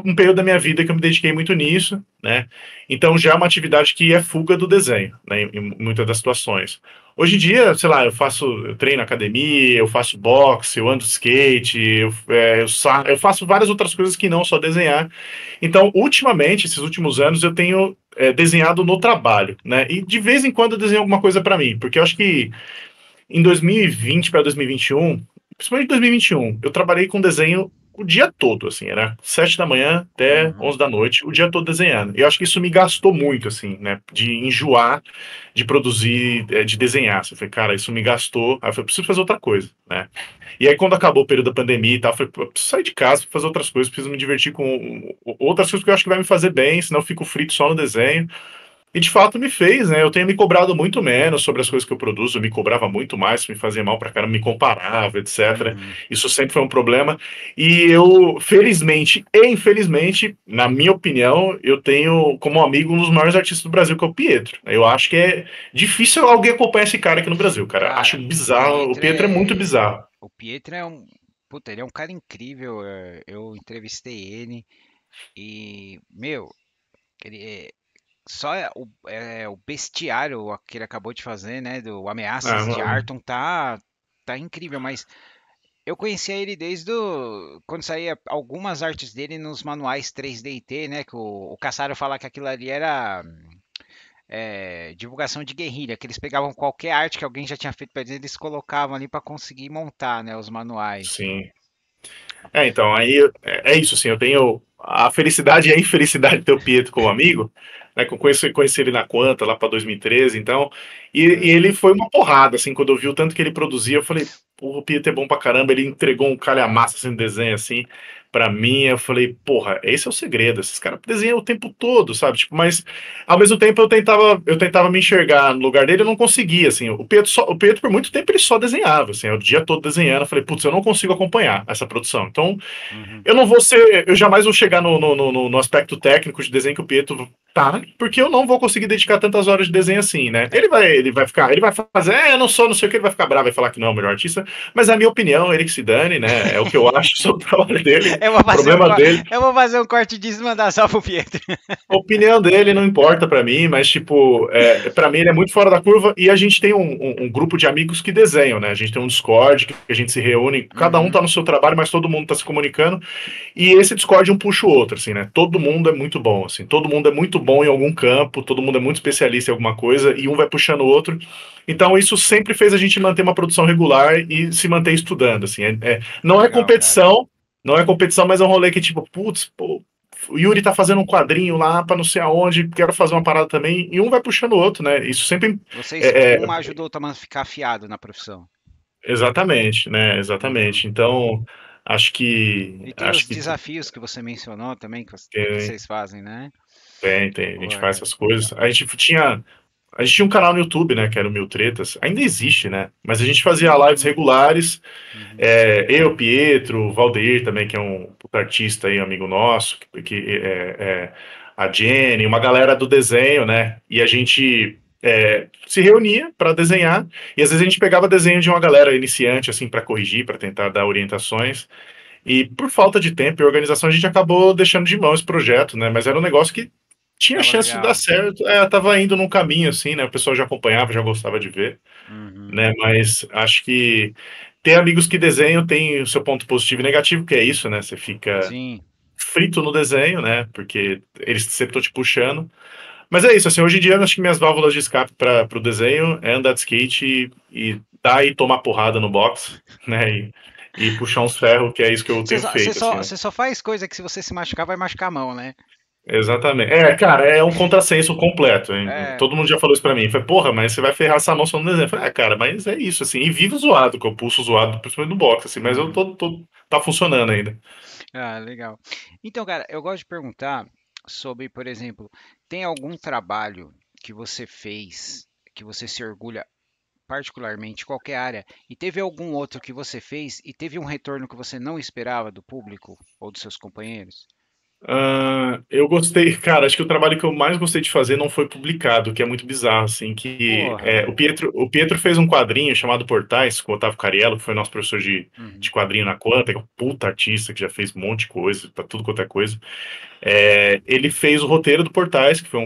um período da minha vida que eu me dediquei muito nisso, né? Então já é uma atividade que é fuga do desenho, né? Em muitas das situações. Hoje em dia, sei lá, eu treino na academia, eu faço boxe, eu ando de skate, eu faço várias outras coisas que não só desenhar. Então, ultimamente, esses últimos anos, eu tenho desenhado no trabalho, né? E de vez em quando eu desenho alguma coisa para mim, porque eu acho que em 2020 para 2021, principalmente 2021, eu trabalhei com desenho o dia todo, assim, era 7 da manhã até uhum. 11 da noite, o dia todo desenhando. E eu acho que isso me gastou muito, assim, né, de enjoar de produzir, de desenhar. Assim, eu falei, cara, isso me gastou. Aí eu falei, preciso fazer outra coisa, né? E aí, quando acabou o período da pandemia e tal, eu falei, pô, eu preciso sair de casa pra fazer outras coisas, preciso me divertir com outras coisas que eu acho que vai me fazer bem, senão eu fico frito só no desenho. E de fato me fez, né? Eu tenho me cobrado muito menos sobre as coisas que eu produzo, eu me cobrava muito mais, me fazia mal pra caramba, me comparava, etc. Uhum. Isso sempre foi um problema. E eu, felizmente e infelizmente, na minha opinião, eu tenho como amigo um dos maiores artistas do Brasil, que é o Pietro. Eu acho que é difícil alguém acompanhar esse cara aqui no Brasil, cara. Acho Cara, bizarro. O Pietro é muito bizarro. O Pietro é um. Puta, ele é um cara incrível. Eu entrevistei ele e, meu, ele só o bestiário que ele acabou de fazer, né? Do Ah, Ameaças de mano. Arton tá incrível, mas eu conhecia ele desde quando saía algumas artes dele nos manuais 3D, né? Que o Cassaro fala que aquilo ali era divulgação de guerrilha, que eles pegavam qualquer arte que alguém já tinha feito para eles, eles colocavam ali para conseguir montar, né, os manuais. Sim. Então, aí é isso, assim, eu tenho a felicidade e a infelicidade de ter o Pietro como amigo, né, que eu conheci ele na Quanta, lá para 2013, então, e É. ele foi uma porrada, assim, quando eu vi o tanto que ele produzia, eu falei, porra, o Pietro é bom pra caramba, ele entregou um calhamaço, assim, de desenho, assim, pra mim, eu falei, porra, esse é o segredo, esses caras desenham o tempo todo, sabe, tipo, mas, ao mesmo tempo, eu tentava me enxergar no lugar dele, eu não conseguia, assim, o Pietro, por muito tempo, ele só desenhava, assim, o dia todo desenhando, eu falei, putz, eu não consigo acompanhar essa produção, então, Uhum, eu não vou ser, eu jamais vou chegar no aspecto técnico de desenho que o Pietro tá, porque eu não vou conseguir dedicar tantas horas de desenho assim, né? é, Ele vai fazer, eu não sou, não sei o que, ele vai ficar bravo, vai falar que não é o melhor artista, mas é a minha opinião, ele que se dane, né? É o que eu acho sobre o trabalho dele, eu vou fazer problema dele. eu vou fazer um corte disso e mandar só pro Pietro. A opinião dele não importa pra mim, mas, tipo, para mim ele é muito fora da curva e a gente tem um grupo de amigos que desenham, né? A gente tem um Discord que a gente se reúne, cada um Uhum, tá no seu trabalho, mas todo mundo tá se comunicando. E esse Discord um puxa o outro, assim, né? Todo mundo é muito bom, assim. Todo mundo é muito bom em algum campo, todo mundo é muito especialista em alguma coisa e um vai puxando o outro. Então isso sempre fez a gente manter uma produção regular e se manter estudando, assim. Não é legal, cara. competição, não é competição, mas é um rolê que tipo, putz, pô, o Yuri tá fazendo um quadrinho lá pra não sei aonde, quero fazer uma parada também, e um vai puxando o outro, né? Isso sempre Vocês, é, é, um ajudou o outro a ficar afiado na profissão. exatamente, né? Uhum. Exatamente. Então, acho E que tem acho os que desafios que você mencionou também, que tem, vocês fazem, né? tem, a Pô, gente faz essas coisas. legal. A gente tinha um canal no YouTube, né, que era o Mil Tretas, ainda existe, né, mas a gente fazia lives Uhum, regulares, uhum, eu, Pietro, o Valdeir também, que é um puta artista aí, amigo nosso, a Jenny, uma galera do desenho, né, e a gente se reunia para desenhar, e às vezes a gente pegava desenho de uma galera iniciante, assim, para corrigir, para tentar dar orientações, e por falta de tempo e organização, a gente acabou deixando de mão esse projeto, né? Mas era um negócio que tinha tava chance de dar legal. certo. Tava indo num caminho assim, né? O pessoal já acompanhava, já gostava de ver, Uhum, né? Mas acho que ter amigos que desenham tem o seu ponto positivo e negativo, que é isso, né? Você fica sim. frito no desenho, né? Porque eles sempre estão te puxando. Mas é isso, assim, hoje em dia eu acho que minhas válvulas de escape para o desenho é andar de skate e dar e tomar porrada no box, né? E puxar uns ferros, que é isso que eu tenho feito, assim, né? Você só faz coisa que se você se machucar, vai machucar a mão, né? Exatamente. Cara, é um contrassenso completo, hein? É. Todo mundo já falou isso pra mim. Foi, porra, mas você vai ferrar essa mão só no desenho. Eu falei, cara, mas é isso, assim. E vivo zoado, que eu pulso zoado, principalmente no box, assim. Mas eu Uhum. tá funcionando ainda. Ah, legal. Então, cara, eu gosto de perguntar sobre, por exemplo, tem algum trabalho que você fez, que você se orgulha particularmente, qualquer área, e teve algum outro que você fez e teve um retorno que você não esperava do público ou dos seus companheiros? Eu gostei, cara, acho que o trabalho que eu mais gostei de fazer não foi publicado, que é muito bizarro, assim, que Porra. o Pietro fez um quadrinho chamado Portais, com o Otávio Cariello, que foi nosso professor de Uhum, quadrinho na Quanta, que é um puta artista, que já fez um monte de coisa, pra tudo quanto é coisa. Ele fez o roteiro do Portais, que foi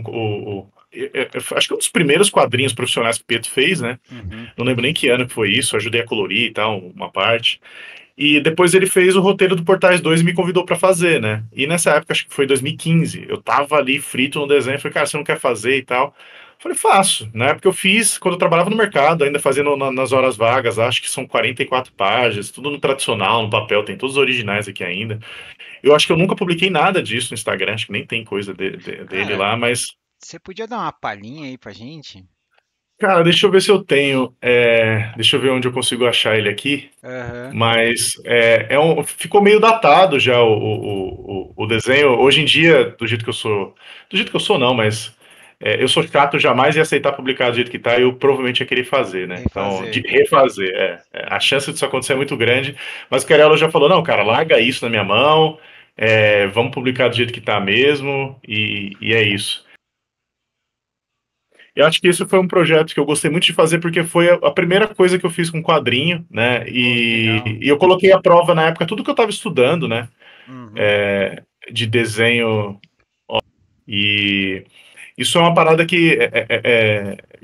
acho que é um dos primeiros quadrinhos profissionais que o Pietro fez, né? uhum, Não lembro nem que ano que foi isso, ajudei a colorir e tal, uma parte. E depois ele fez o roteiro do Portais 2 e me convidou pra fazer, né? E nessa época, acho que foi 2015, eu tava ali frito no desenho, falei, cara, você não quer fazer e tal? Falei, faço. Na época eu fiz, quando eu trabalhava no mercado, ainda fazendo nas horas vagas, acho que são 44 páginas, tudo no tradicional, no papel, tem todos os originais aqui ainda. Eu acho que eu nunca publiquei nada disso no Instagram, acho que nem tem coisa dele cara, lá, mas, você podia dar uma palhinha aí pra gente? cara, deixa eu ver se eu tenho. Deixa eu ver onde eu consigo achar ele aqui. Aham. Mas ficou meio datado já o desenho. Hoje em dia, do jeito que eu sou. Do jeito que eu sou, não, mas. eu sou chato, jamais ia aceitar publicar do jeito que tá, eu provavelmente ia querer fazer, né? Então, de Refazer. refazer, a chance disso acontecer é muito grande, mas o Querela já falou, não, cara, larga isso na minha mão, vamos publicar do jeito que tá mesmo, e é isso. Eu acho que esse foi um projeto que eu gostei muito de fazer porque foi a primeira coisa que eu fiz com quadrinho, né? Pô, que legal. E eu coloquei à prova na época tudo que eu estava estudando, né? Uhum. De desenho. E isso é uma parada que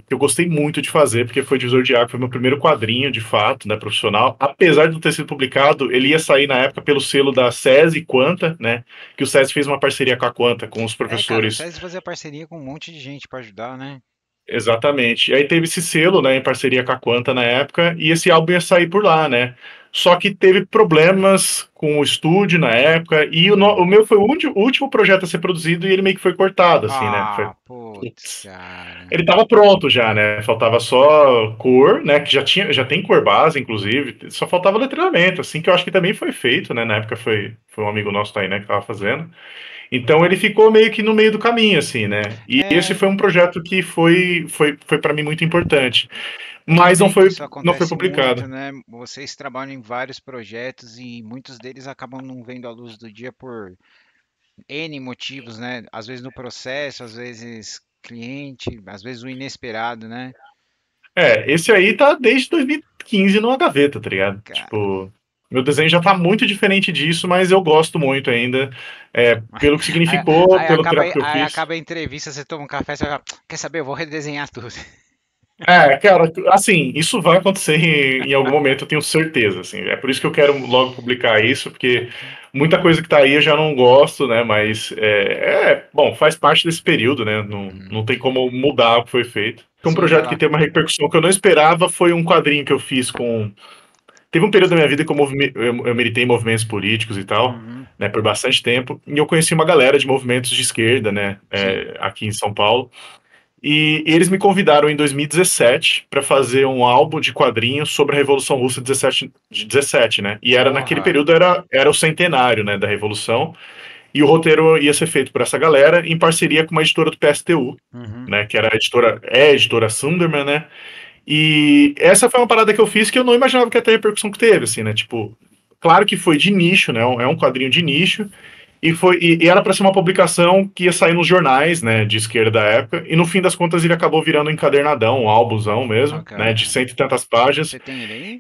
eu gostei muito de fazer, porque foi Divisor de Água, foi meu primeiro quadrinho, de fato, né, profissional. Apesar de não ter sido publicado, ele ia sair na época pelo selo da SESI Quanta, né? Que o SESI fez uma parceria com a Quanta, com os É, cara, o professores. SESI fazia parceria com um monte de gente pra ajudar, né? Exatamente. E aí teve esse selo, né, em parceria com a Quanta na época, e esse álbum ia sair por lá, né? Só que teve problemas com o estúdio na época, e o meu foi o último projeto a ser produzido e ele meio que foi cortado, assim, né? Foi, Ah, putz, putz. cara. Ele tava pronto já, né? Faltava só cor, né? Que já tem cor base, inclusive. Só faltava letramento, assim, que eu acho que também foi feito, né? Na época foi um amigo nosso aí, né, que tava fazendo. Então ele ficou meio que no meio do caminho, assim, né? E esse É, foi um projeto que foi para mim muito importante, eu tô mas vendo que isso não foi acontece muito, publicado. né? Vocês trabalham em vários projetos e muitos deles acabam não vendo a luz do dia por N motivos, né? Às vezes no processo, às vezes cliente, às vezes o inesperado, né? Esse aí tá desde 2015 numa gaveta, tá ligado? Cara, Tipo, meu desenho já tá muito diferente disso, mas eu gosto muito ainda, pelo que aí, significou, pelo trampo que eu aí fiz. acaba a entrevista, você toma um café, você fala, quer saber? Eu vou redesenhar tudo. Cara, assim, isso vai acontecer em algum momento, eu tenho certeza, assim. É por isso que eu quero logo publicar isso, porque muita coisa que tá aí eu já não gosto, né? Mas, bom, faz parte desse período, né? Não, Uhum. não tem como mudar o que foi feito. Um Sim, vai projeto que lá. teve uma repercussão que eu não esperava foi um quadrinho que eu fiz com. Teve um período da minha vida que eu militei em movimentos políticos e tal, Uhum. né, por bastante tempo, e eu conheci uma galera de movimentos de esquerda, né, Sim. aqui em São Paulo. E eles me convidaram em 2017 para fazer um álbum de quadrinhos sobre a Revolução Russa de 17, né? E era naquele Porra. período era o centenário, né, da Revolução, e o roteiro ia ser feito por essa galera em parceria com uma editora do PSTU, Uhum. né, que era a editora Sunderman, né? E essa foi uma parada que eu fiz que eu não imaginava que ia ter a repercussão que teve, assim, né? Tipo, claro que foi de nicho, né? É um quadrinho de nicho, e era para ser uma publicação que ia sair nos jornais, né, de esquerda da época, e no fim das contas ele acabou virando um encadernadão, um álbumzão mesmo, né, de Bacana. cento e tantas páginas. Você tem ele aí?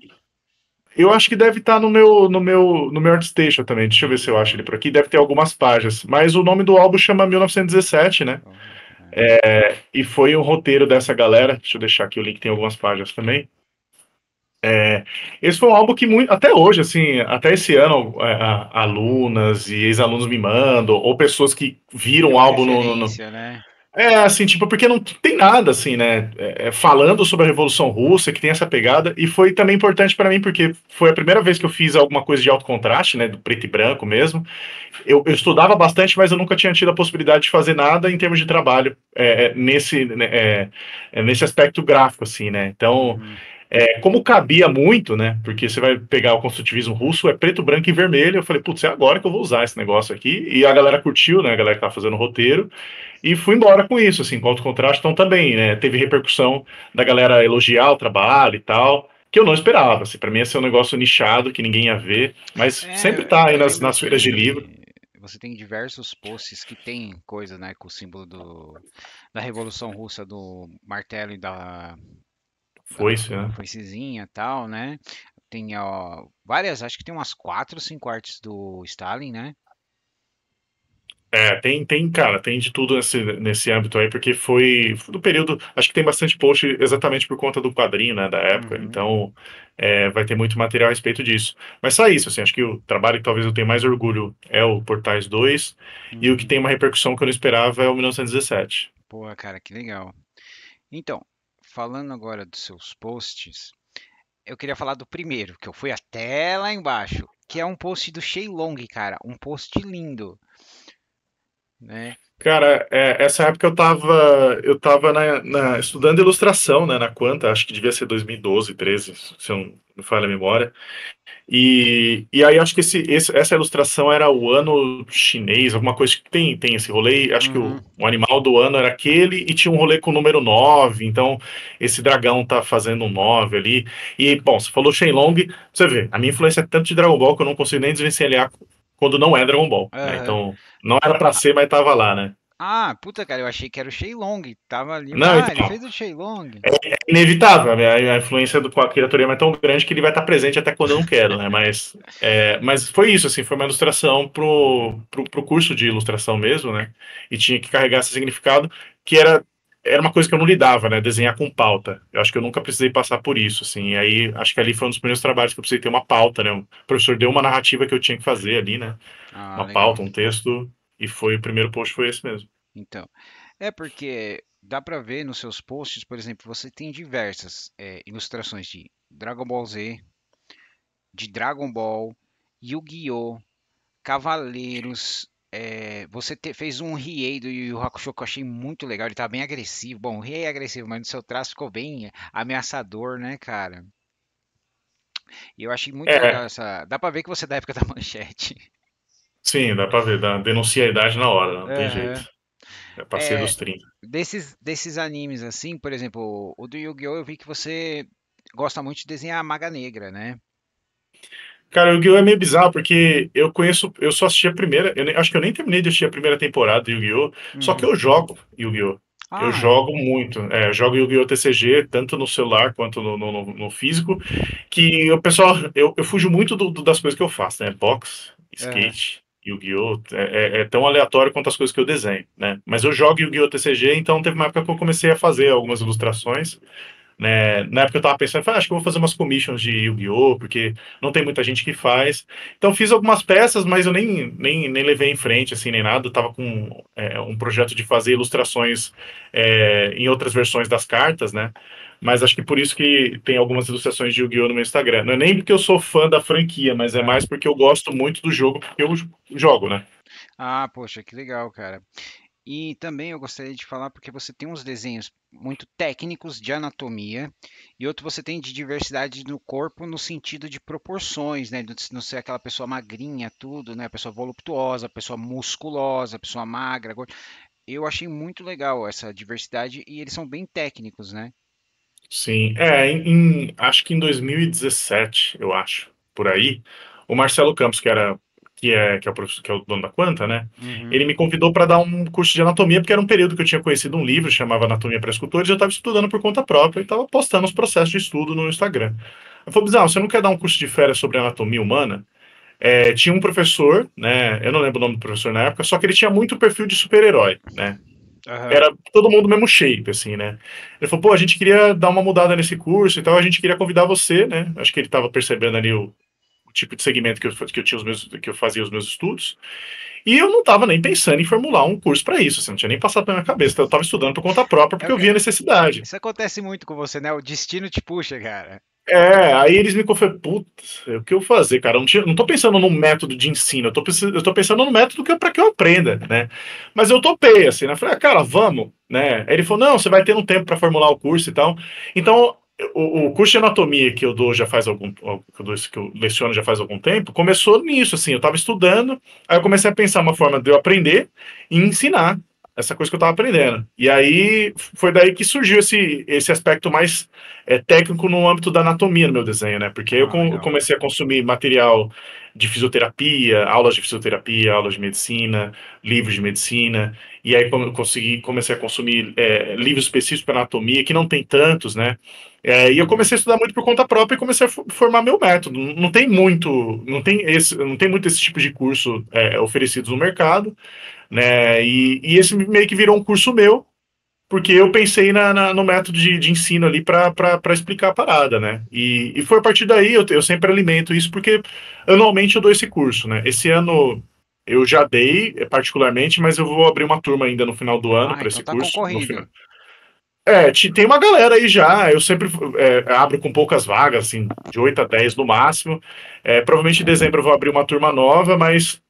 Eu acho que deve estar no meu ArtStation também. Deixa eu ver se eu acho ele Hum. por aqui. Deve ter algumas páginas. Mas o nome do álbum chama 1917, né? Porra, cara. E foi um roteiro dessa galera. Deixa eu deixar aqui o link, tem algumas páginas também. Esse foi um álbum que até hoje, assim, até esse ano, alunas e ex-alunos me mandam, ou pessoas que viram o Viram álbum referência, né? assim, tipo, porque não tem nada, assim, né? Falando sobre a Revolução Russa, que tem essa pegada, e foi também importante para mim, porque foi a primeira vez que eu fiz alguma coisa de alto contraste, né? Do preto e branco mesmo. Eu estudava bastante, mas eu nunca tinha tido a possibilidade de fazer nada em termos de trabalho nesse aspecto gráfico, assim, né? Então, Uhum. como cabia muito, né? Porque você vai pegar o construtivismo russo, é preto, branco e vermelho. Eu falei, putz, é agora que eu vou usar esse negócio aqui. E a galera curtiu, né? A galera que tava fazendo o roteiro. E fui embora com isso, assim, com alto contraste. Então também, né? Teve repercussão da galera elogiar o trabalho e tal. Que eu não esperava. Assim, pra mim ia ser um negócio nichado que ninguém ia ver. Mas sempre É, tá aí eu lembro nas feiras de livro. que você tem diversos posts que tem coisa, né, com o símbolo da Revolução Russa, do martelo e Foi isso, da né? foicezinha e tal, né? Tem ó, várias, acho que tem umas 4, 5 artes do Stalin, né? Cara, tem de tudo nesse âmbito aí, porque foi do período. Acho que tem bastante post exatamente por conta do quadrinho, né, da época. Uhum, Então, vai ter muito material a respeito disso. Mas só isso, assim, acho que o trabalho que talvez eu tenha mais orgulho é o Portais 2, e o que uhum. tem uma repercussão que eu não esperava é o 1917. Pô, cara, que legal. Então, falando agora dos seus posts, eu queria falar do primeiro, que eu fui até lá embaixo, que é um post do Shenlong, cara, um post lindo, né? Cara, essa época eu tava estudando ilustração, né, na Quanta, acho que devia ser 2012, 13, se eu não me falha a memória. E aí acho que essa ilustração era o ano chinês, alguma coisa que tem esse rolê. Acho que o, Uhum. o animal do ano era aquele e tinha um rolê com o número 9. Então esse dragão tá fazendo um 9 ali. E, bom, você falou Shenlong, você vê, a minha influência é tanto de Dragon Ball que eu não consigo nem desvencilhar quando não é Dragon Ball, né? Aham. Então não era pra ser, mas tava lá, né? Ah, puta, cara, eu achei que era o Shenlong. Tava ali. Não, Ah, ele então, fez o Shenlong. é inevitável. A influência do Akira Toriyama é tão grande que ele vai estar presente até quando eu não quero, né? Mas foi isso, assim, foi uma ilustração pro curso de ilustração mesmo, né? E tinha que carregar esse significado, que era uma coisa que eu não lidava, né? Desenhar com pauta. Eu acho que eu nunca precisei passar por isso, assim. E aí, acho que ali foi um dos primeiros trabalhos que eu precisei ter uma pauta, né? O professor deu uma narrativa que eu tinha que fazer ali, né? Ah, Uma legal. pauta, um texto, e foi o primeiro post foi esse mesmo. Então, é porque dá pra ver nos seus posts, por exemplo, você tem diversas ilustrações de Dragon Ball Z, de Dragon Ball, Yu-Gi-Oh, Cavaleiros. Fez um Riei do Yu Yu Hakusho que eu achei muito legal. Ele tá bem agressivo. Bom, o Riei é agressivo, mas no seu traço ficou bem ameaçador, né, cara? E eu achei muito legal É, essa. Dá pra ver que você é da época da manchete. sim, dá pra ver, denuncia a idade na hora, não tem jeito. Aham. É passei É, dos 30. desses animes assim, por exemplo, o do Yu-Gi-Oh! Eu vi que você gosta muito de desenhar a Maga Negra, né? Cara, o Yu-Gi-Oh! É meio bizarro, porque eu só assisti a primeira, acho que eu nem terminei de assistir a primeira temporada do Yu-Gi-Oh! Só que Uhum. eu jogo Yu-Gi-Oh! Eu Ah, jogo muito, eu jogo Yu-Gi-Oh! TCG, tanto no celular quanto no físico, que o pessoal, eu fujo muito das coisas que eu faço, né? Box, aham. skate, Yu-Gi-Oh! É tão aleatório quanto as coisas que eu desenho, né? Mas eu jogo Yu-Gi-Oh! TCG, então teve uma época que eu comecei a fazer algumas ilustrações, né? Na época eu tava pensando, acho que eu vou fazer umas commissions de Yu-Gi-Oh! Porque não tem muita gente que faz. Então fiz algumas peças, mas eu nem levei em frente, assim, nem nada. Eu tava com um projeto de fazer ilustrações em outras versões das cartas, né? Mas acho que por isso que tem algumas ilustrações de Yu-Gi-Oh! No meu Instagram. Não é nem porque eu sou fã da franquia, mas é mais Aham. porque eu gosto muito do jogo, porque eu jogo, né? Ah, poxa, que legal, cara. E também eu gostaria de falar porque você tem uns desenhos muito técnicos de anatomia e outro você tem de diversidade no corpo no sentido de proporções, né? De não ser aquela pessoa magrinha, tudo, né? A pessoa voluptuosa, a pessoa musculosa, a pessoa magra. Eu achei muito legal essa diversidade e eles são bem técnicos, né? Sim, acho que em 2017, eu acho, por aí, o Marcelo Campos, que é o professor, que é o dono da Quanta, né? Uhum. Ele me convidou para dar um curso de anatomia, porque era um período que eu tinha conhecido um livro chamava Anatomia para Escultores, e eu estava estudando por conta própria e estava postando os processos de estudo no Instagram. Eu falei, Bizarro, você não quer dar um curso de férias sobre anatomia humana? Tinha um professor, né? Eu não lembro o nome do professor na época, só que ele tinha muito perfil de super-herói, né? Aham. Era todo mundo mesmo shape, assim, né? Ele falou, pô, a gente queria dar uma mudada nesse curso e tal, a gente queria convidar você, né? Acho que ele estava percebendo ali o tipo de segmento que eu fazia os meus estudos. E eu não estava nem pensando em formular um curso para isso, assim, não tinha nem passado pela minha cabeça. Então eu estava estudando por conta própria É porque o eu que... via a necessidade. Isso acontece muito com você, né? O destino te puxa, cara. Aí eles me confessaram, putz, o que eu fazer, cara? Eu não tô pensando num método de ensino, eu tô pensando no método para que eu aprenda, né? Mas eu topei, assim, né? Falei, cara, vamos, né? Aí ele falou, não, você vai ter um tempo para formular o curso e tal. Então, o curso de anatomia que eu dou já faz que eu leciono já faz algum tempo, começou nisso, assim, eu tava estudando, aí eu comecei a pensar uma forma de eu aprender e ensinar essa coisa que eu tava aprendendo. E aí foi daí que surgiu esse aspecto mais técnico no âmbito da anatomia no meu desenho, né? Porque aí eu Ah, legal. comecei a consumir material de fisioterapia, aulas de fisioterapia, aulas de medicina, livros de medicina, e aí comecei a consumir livros específicos para anatomia, que não tem tantos, né? E eu Uhum. comecei a estudar muito por conta própria e comecei a formar meu método. Não tem muito esse tipo de curso oferecidos no mercado, né? E esse meio que virou um curso meu, porque eu pensei no método de ensino ali para explicar a parada, né? E foi a partir daí, eu sempre alimento isso, porque anualmente eu dou esse curso, né? Esse ano eu já dei, particularmente, mas eu vou abrir uma turma ainda no final do ano Ah, para então esse tá curso. No final. concorrido. Tem uma galera aí já, eu sempre abro com poucas vagas, assim, de 8 a 10 no máximo. Provavelmente em dezembro eu vou abrir uma turma nova, mas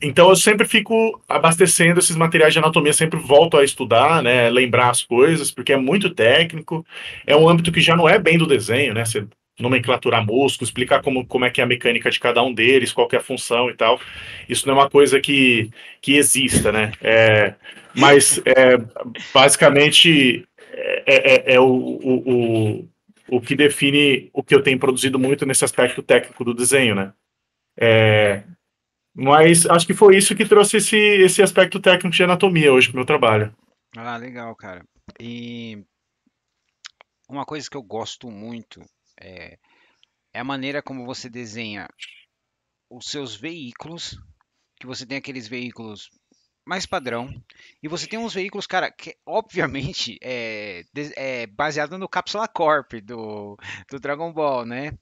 Então eu sempre fico abastecendo esses materiais de anatomia, sempre volto a estudar, né, lembrar as coisas, porque é muito técnico, é um âmbito que já não é bem do desenho, né, você nomenclaturar músculo, explicar como é que é a mecânica de cada um deles, qual que é a função e tal, isso não é uma coisa que exista, né, mas basicamente o que define o que eu tenho produzido muito nesse aspecto técnico do desenho, né. Mas acho que foi isso que trouxe esse aspecto técnico de anatomia hoje pro meu trabalho. Ah, legal, cara. E uma coisa que eu gosto muito é, é a maneira como você desenha os seus veículos, que você tem aqueles veículos mais padrão, e você tem uns veículos, cara, que obviamente é baseado no Capsula Corp do Dragon Ball, né?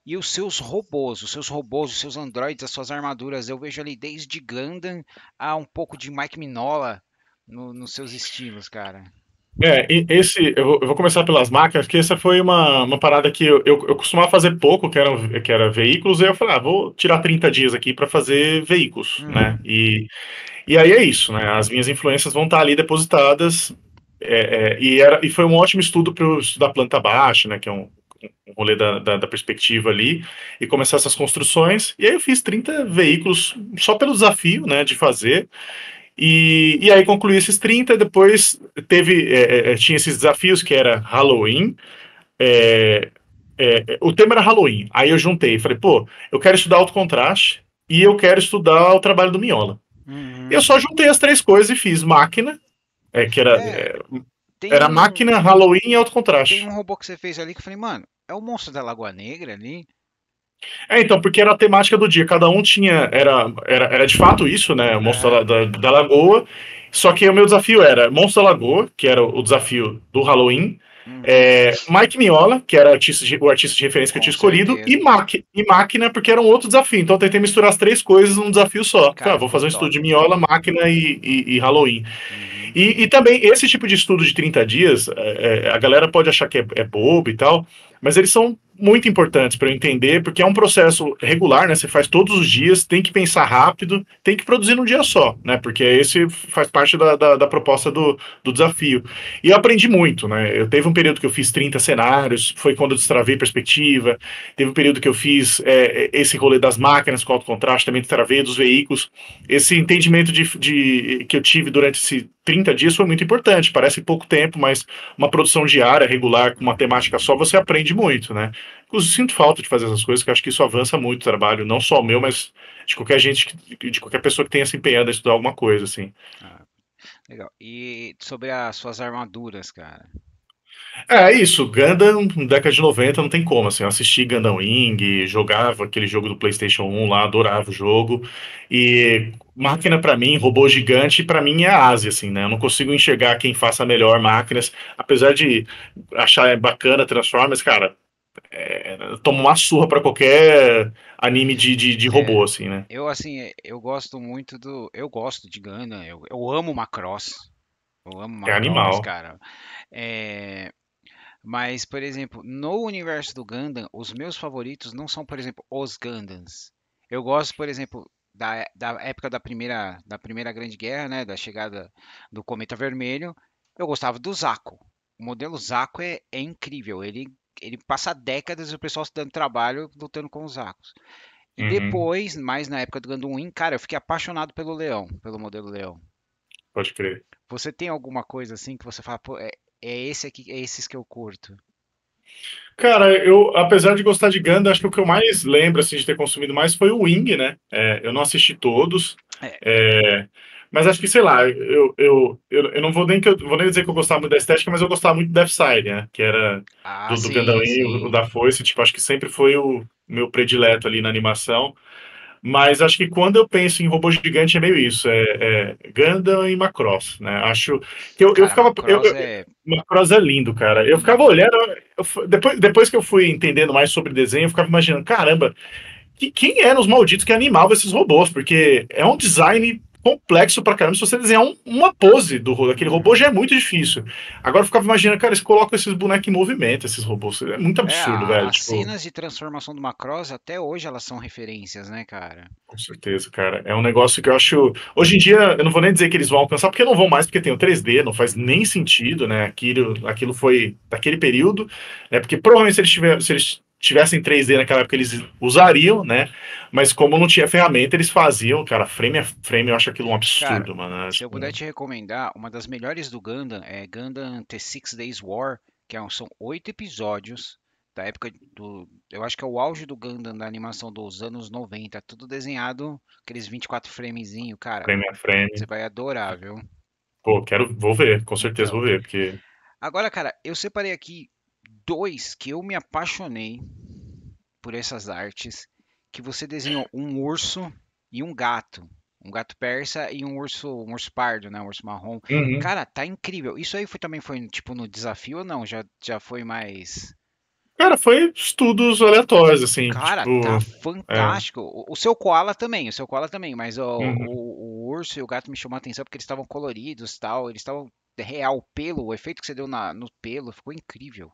E os seus robôs, os seus androides, as suas armaduras, eu vejo ali desde Gundam a um pouco de Mike Mignola nos seus estilos, cara. Eu vou começar pelas máquinas, porque essa foi uma parada que eu costumava fazer pouco, que era veículos, e eu falei, vou tirar 30 dias aqui para fazer veículos, né? Uhum, E aí é isso, né? As minhas influências vão estar ali depositadas, e foi um ótimo estudo para eu estudar planta baixa, né? Que é um rolê da perspectiva ali, e começar essas construções. E aí eu fiz 30 veículos só pelo desafio, né? De fazer. E aí concluí esses 30, depois tinha esses desafios que era Halloween, é, o tema era Halloween, aí eu juntei, falei, pô, eu quero estudar alto contraste e eu quero estudar o trabalho do Miola. Eu uhum. só juntei as três coisas e fiz máquina, que era, É, tem era um, máquina, Halloween e alto tem contraste. um robô que você fez ali que eu falei, mano, é o monstro da Lagoa Negra ali? Então, porque era a temática do dia, cada um tinha, era de fato isso, né, o Monstro Aham. da Lagoa, só que o meu desafio era Monstro da Lagoa, que era o desafio do Halloween, Uhum. Mike Mignola, que era o artista de referência que eu Com tinha escolhido, certeza. e Máquina, porque era um outro desafio, então eu tentei misturar as três coisas num desafio só. Falei, Cara, vou ficou fazer um estudo top. de Mignola, Máquina e Halloween. Uhum. E também, esse tipo de estudo de 30 dias, a galera pode achar que é bobo e tal, mas eles são muito importantes para eu entender, porque é um processo regular, né? Você faz todos os dias, tem que pensar rápido, tem que produzir num dia só, né? Porque esse faz parte da proposta do desafio. E eu aprendi muito, né? Eu teve um período que eu fiz 30 cenários, foi quando eu destravei perspectiva, teve um período que eu fiz esse rolê das máquinas com alto contraste, também destravei dos veículos. Esse entendimento que eu tive durante esses 30 dias foi muito importante. Parece pouco tempo, mas uma produção diária, regular, com uma temática só, você aprende muito, né? Inclusive, sinto falta de fazer essas coisas, que eu acho que isso avança muito o trabalho, não só o meu, mas de qualquer gente, de qualquer pessoa que tenha se empenhado a estudar alguma coisa, assim. Ah, legal. E sobre as suas armaduras, cara? É isso, Gundam, na década de 90 não tem como, assim, eu assisti Gundam Wing, jogava aquele jogo do PlayStation 1 lá, adorava o jogo, e máquina pra mim, robô gigante, pra mim é a Ásia, assim, né, eu não consigo enxergar quem faça melhor máquinas, apesar de achar bacana Transformers, cara, toma uma surra pra qualquer anime de É, robô, assim, né, eu assim, eu gosto muito eu gosto de Gundam, eu amo Macross, eu amo é Macross, animal. cara. É, mas, por exemplo, no universo do Gundam, os meus favoritos não são, por exemplo, os Gundams. Eu gosto, por exemplo, da época da primeira Grande Guerra, né, da chegada do Cometa Vermelho. Eu gostava do Zaco. O modelo Zaco é incrível. Ele passa décadas e o pessoal se dando trabalho lutando com os Zacos. E Uhum, depois, mais na época do Gundam Wing, cara, eu fiquei apaixonado pelo Leão, pelo modelo Leão. pode crer. Você tem alguma coisa assim que você fala, pô, é esse aqui, é esses que eu curto? Cara, eu, apesar de gostar de Gundam, acho que o que eu mais lembro, assim, de ter consumido mais foi o Wing, né? Eu não assisti todos, É. é, mas acho que, sei lá, eu não vou nem dizer que eu gostava muito da estética, mas eu gostava muito do Deathside, né? Que era Ah, do Gundam sim, Wing, o sim. da Foice, tipo, acho que sempre foi o meu predileto ali na animação. Mas acho que quando eu penso em robô gigante é meio isso, Gundam e Macross, né? Acho que eu Cara, ficava, Macross é. Macross é lindo, cara. Eu ficava Uhum. olhando, depois que eu fui entendendo mais sobre desenho, eu ficava imaginando, caramba, quem eram os malditos que animavam esses robôs? Porque é um design complexo pra caramba se você desenhar uma pose daquele robô já Uhum. é muito difícil. Agora eu ficava imaginando, cara, eles colocam esses bonecos em movimento, esses robôs. É muito É, absurdo, velho. as Tipo, cenas de transformação do Macross até hoje elas são referências, né, cara? com certeza, cara. É um negócio que eu acho. Hoje em dia, eu não vou nem dizer que eles vão alcançar, porque não vão mais, porque tem o 3D, não faz nem Uhum. sentido, né? Aquilo foi daquele período, né? Porque provavelmente se eles tivessem 3D naquela época, eles usariam, né? Mas como não tinha ferramenta, eles faziam, cara, frame a frame, eu acho aquilo um Cara, absurdo, mano. se eu puder te recomendar, uma das melhores do Gundam é Gundam The Six Days War, que são 8 episódios da época do. Eu acho que é o auge do Gundam da animação dos anos 90, tudo desenhado, aqueles 24 framezinho, cara. Frame a Você frame. vai adorar, viu? Pô, vou ver, com certeza Então, vou ver, porque. agora, cara, eu separei aqui dois que eu me apaixonei por essas artes, que você desenhou um urso e um gato. Um gato persa e um urso pardo, né? Um urso marrom. Uhum. Cara, tá incrível. Isso aí também foi tipo no desafio ou não? Já foi mais. Cara, foi estudos aleatórios, assim, Cara, tá tipo. É, fantástico. O seu koala também, o seu koala também, mas uhum. o urso e o gato me chamou a atenção porque eles estavam coloridos, tal, eles estavam real, o pelo, o efeito que você deu no pelo ficou incrível.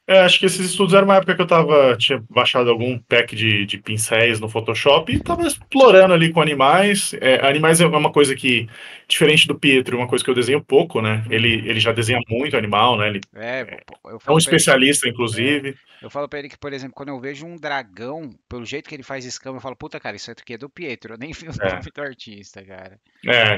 É, acho que esses estudos eram uma época que tinha baixado algum pack de pincéis no Photoshop e tava explorando ali com animais. É, animais é uma coisa que, diferente do Pietro, é uma coisa que eu desenho pouco, né? Ele Uhum. já desenha muito animal, né? Ele É, pô, eu é um falo pra ele. especialista, É, inclusive. eu falo pra ele que, por exemplo, quando eu vejo um dragão, pelo jeito que ele faz escama, eu falo, puta, cara, isso aqui é do Pietro, eu nem vi o É, nome do artista, cara.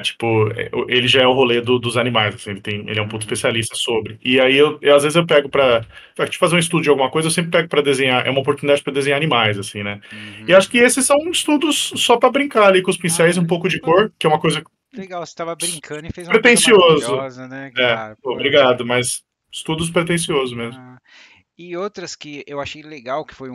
tipo, ele já é o rolê dos animais, assim, ele é um puto Uhum. especialista sobre. E aí às vezes eu pego pra te fazer um estudo de alguma coisa, eu sempre pego pra desenhar, é uma oportunidade pra desenhar animais, assim, né? E Uhum. acho que esses são estudos só pra brincar ali com os pincéis, Ah, um pouco de pô, cor, que é uma coisa legal, você tava brincando e fez uma coisa pretencioso. maravilhosa, né, É, cara? pô, Pô, obrigado, mas estudos pretenciosos mesmo. ah. E outras que eu achei legal, que foi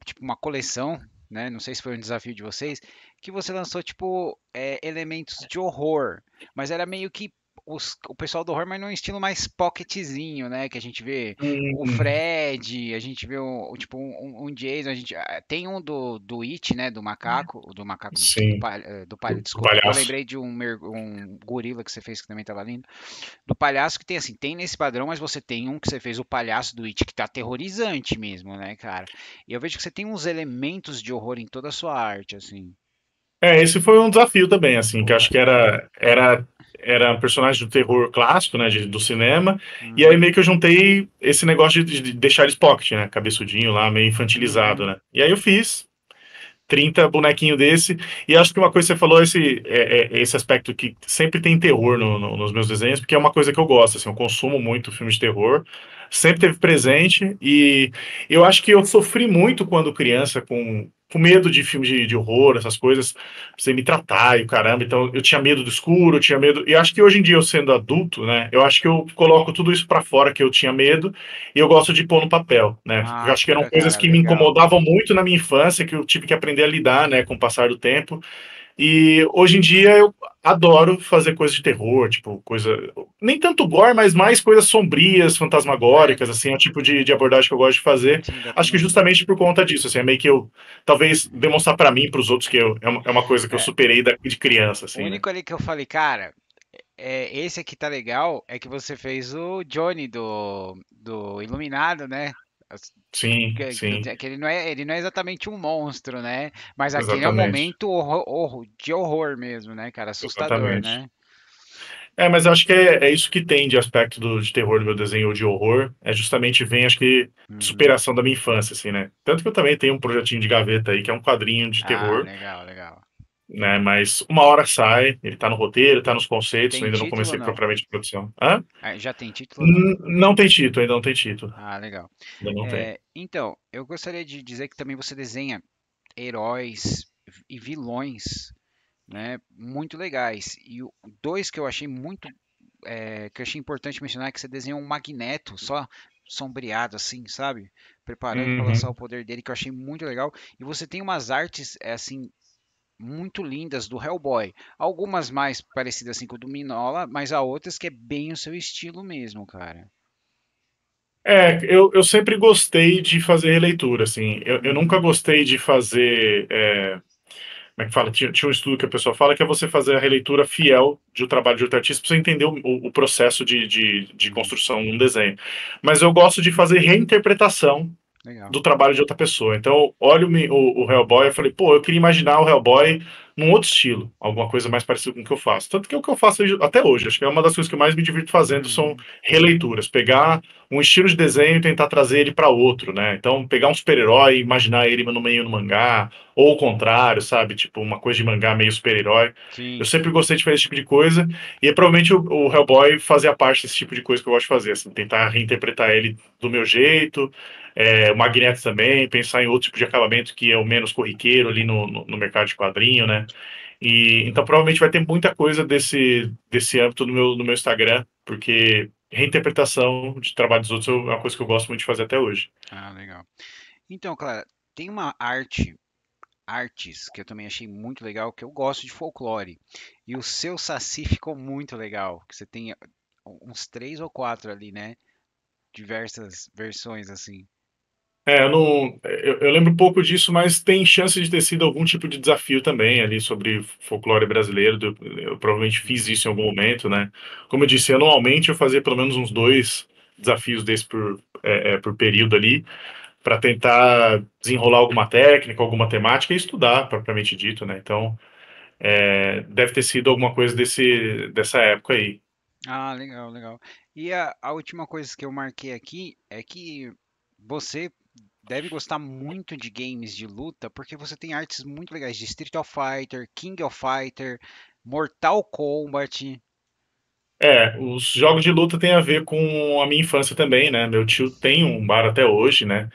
tipo, uma coleção, né? Não sei se foi um desafio de vocês, que você lançou, tipo, elementos de horror, mas era meio que o pessoal do horror, mas num estilo mais pocketzinho, né? Que a gente vê o Hum, Fred, a gente vê tipo, um Jason, tem um do It, né? Do macaco, sim, do desculpa, que eu palhaço. lembrei de um gorila que você fez que também tava lindo do palhaço que tem assim, tem nesse padrão, mas você tem um que você fez o palhaço do It que tá aterrorizante mesmo, né, cara? E eu vejo que você tem uns elementos de horror em toda a sua arte, assim. É, esse foi um desafio também, assim, que Porra. acho que era um personagem do terror clássico, né, do cinema, e aí Uhum, meio que eu juntei esse negócio de deixar eles pocket, né, cabeçudinho lá, meio infantilizado, uhum, né. E aí eu fiz 30 bonequinho desse. E acho que uma coisa que você falou, esse aspecto que sempre tem terror nos meus desenhos, porque é uma coisa que eu gosto, assim, eu consumo muito filme de terror, sempre teve presente, e eu acho que eu sofri muito quando criança com medo de filme de horror, essas coisas, você me tratar e o caramba, então eu tinha medo do escuro, eu tinha medo, e acho que hoje em dia, eu sendo adulto, né, eu acho que eu coloco tudo isso pra fora que eu tinha medo, e eu gosto de pôr no papel, né? Eu ah, acho que eram puta, coisas cara, que me legal. incomodavam muito na minha infância, que eu tive que aprender a lidar, né, com o passar do tempo. E hoje em dia eu adoro fazer coisas de terror, tipo, coisa. Nem tanto gore, mas mais coisas sombrias, É, fantasmagóricas, assim, é o tipo de abordagem que eu gosto de fazer. sim, dá pra Acho que imaginar. justamente por conta disso, assim, é meio que eu. Talvez demonstrar pra mim, pros outros, que é uma coisa que eu É, superei de criança, o assim, né? único ali que eu falei, cara, esse aqui tá legal, é que você fez o Johnny do Iluminado, né? Sim, sim, Que ele não é exatamente um monstro, né? Mas aquele é um exatamente. momento de horror mesmo, né, cara? Assustador, Exatamente. né? Mas acho que é isso que tem de aspecto de terror no meu desenho ou de horror. É justamente vem, acho que, Uhum. superação da minha infância, assim, né? Tanto que eu também tenho um projetinho de gaveta aí, que é um quadrinho de Ah, terror, legal, legal. né? Mas uma hora sai, ele tá no roteiro, tá nos conceitos, Tem ainda não título ou comecei não? propriamente a produção. Hã? Ah, já tem título ou não? Não tem título, ainda não tem título. Ah, legal. Ainda não tem. Então, eu gostaria de dizer que também você desenha heróis e vilões, né? Muito legais. E dois que eu achei que eu achei importante mencionar é que você desenhou um Magneto só sombreado assim, sabe? Preparando para lançar o Uhum. poder dele, que eu achei muito legal. E você tem umas artes assim muito lindas do Hellboy. Algumas mais parecidas assim com o do Minola, mas há outras que é bem o seu estilo mesmo, cara. Eu sempre gostei de fazer releitura, assim. Eu nunca Uhum, gostei de fazer. como é que fala? Tinha um estudo que a pessoa fala que é você fazer a releitura fiel de um trabalho de outro artista para você entender o processo de Uhum, construção de um desenho. Mas eu gosto de fazer reinterpretação legal. do trabalho de outra pessoa. Então, olho o Hellboy e falei, pô, eu queria imaginar o Hellboy num outro estilo, alguma coisa mais parecida com o que eu faço. Tanto que é o que eu faço até hoje. Acho que é uma das coisas que eu mais me divirto fazendo são Uhum, releituras, pegar um estilo de desenho e tentar trazer ele para outro, né? Então, pegar um super-herói e imaginar ele no meio do mangá, ou o contrário, sabe? Tipo, uma coisa de mangá meio super-herói. Eu sim. sempre gostei de fazer esse tipo de coisa, e provavelmente o Hellboy fazia parte desse tipo de coisa que eu gosto de fazer, assim, tentar reinterpretar ele do meu jeito, o Magneto também, pensar em outro tipo de acabamento que é o menos corriqueiro ali no mercado de quadrinho, né? E então provavelmente vai ter muita coisa desse âmbito no meu Instagram, porque reinterpretação de trabalho dos outros é uma coisa que eu gosto muito de fazer até hoje. Ah, legal. Então, Clara, tem uma artes que eu também achei muito legal, que eu gosto de folclore. E o seu Saci ficou muito legal, que você tem uns três ou quatro ali, né? Diversas versões assim. Eu não, eu lembro pouco disso, mas tem chance de ter sido algum tipo de desafio também ali sobre folclore brasileiro. Eu provavelmente fiz Uhum. isso em algum momento, né? Como eu disse, anualmente eu fazia pelo menos uns dois desafios desse por período ali, para tentar desenrolar alguma técnica, alguma temática e estudar, propriamente dito, né? Então, deve ter sido alguma coisa dessa época aí. Ah, legal, legal. E a última coisa que eu marquei aqui é que você deve gostar muito de games de luta, porque você tem artes muito legais de Street of Fighter, King of Fighter, Mortal Kombat. Os jogos de luta têm a ver com a minha infância também, né? Meu tio tem um bar até hoje, né?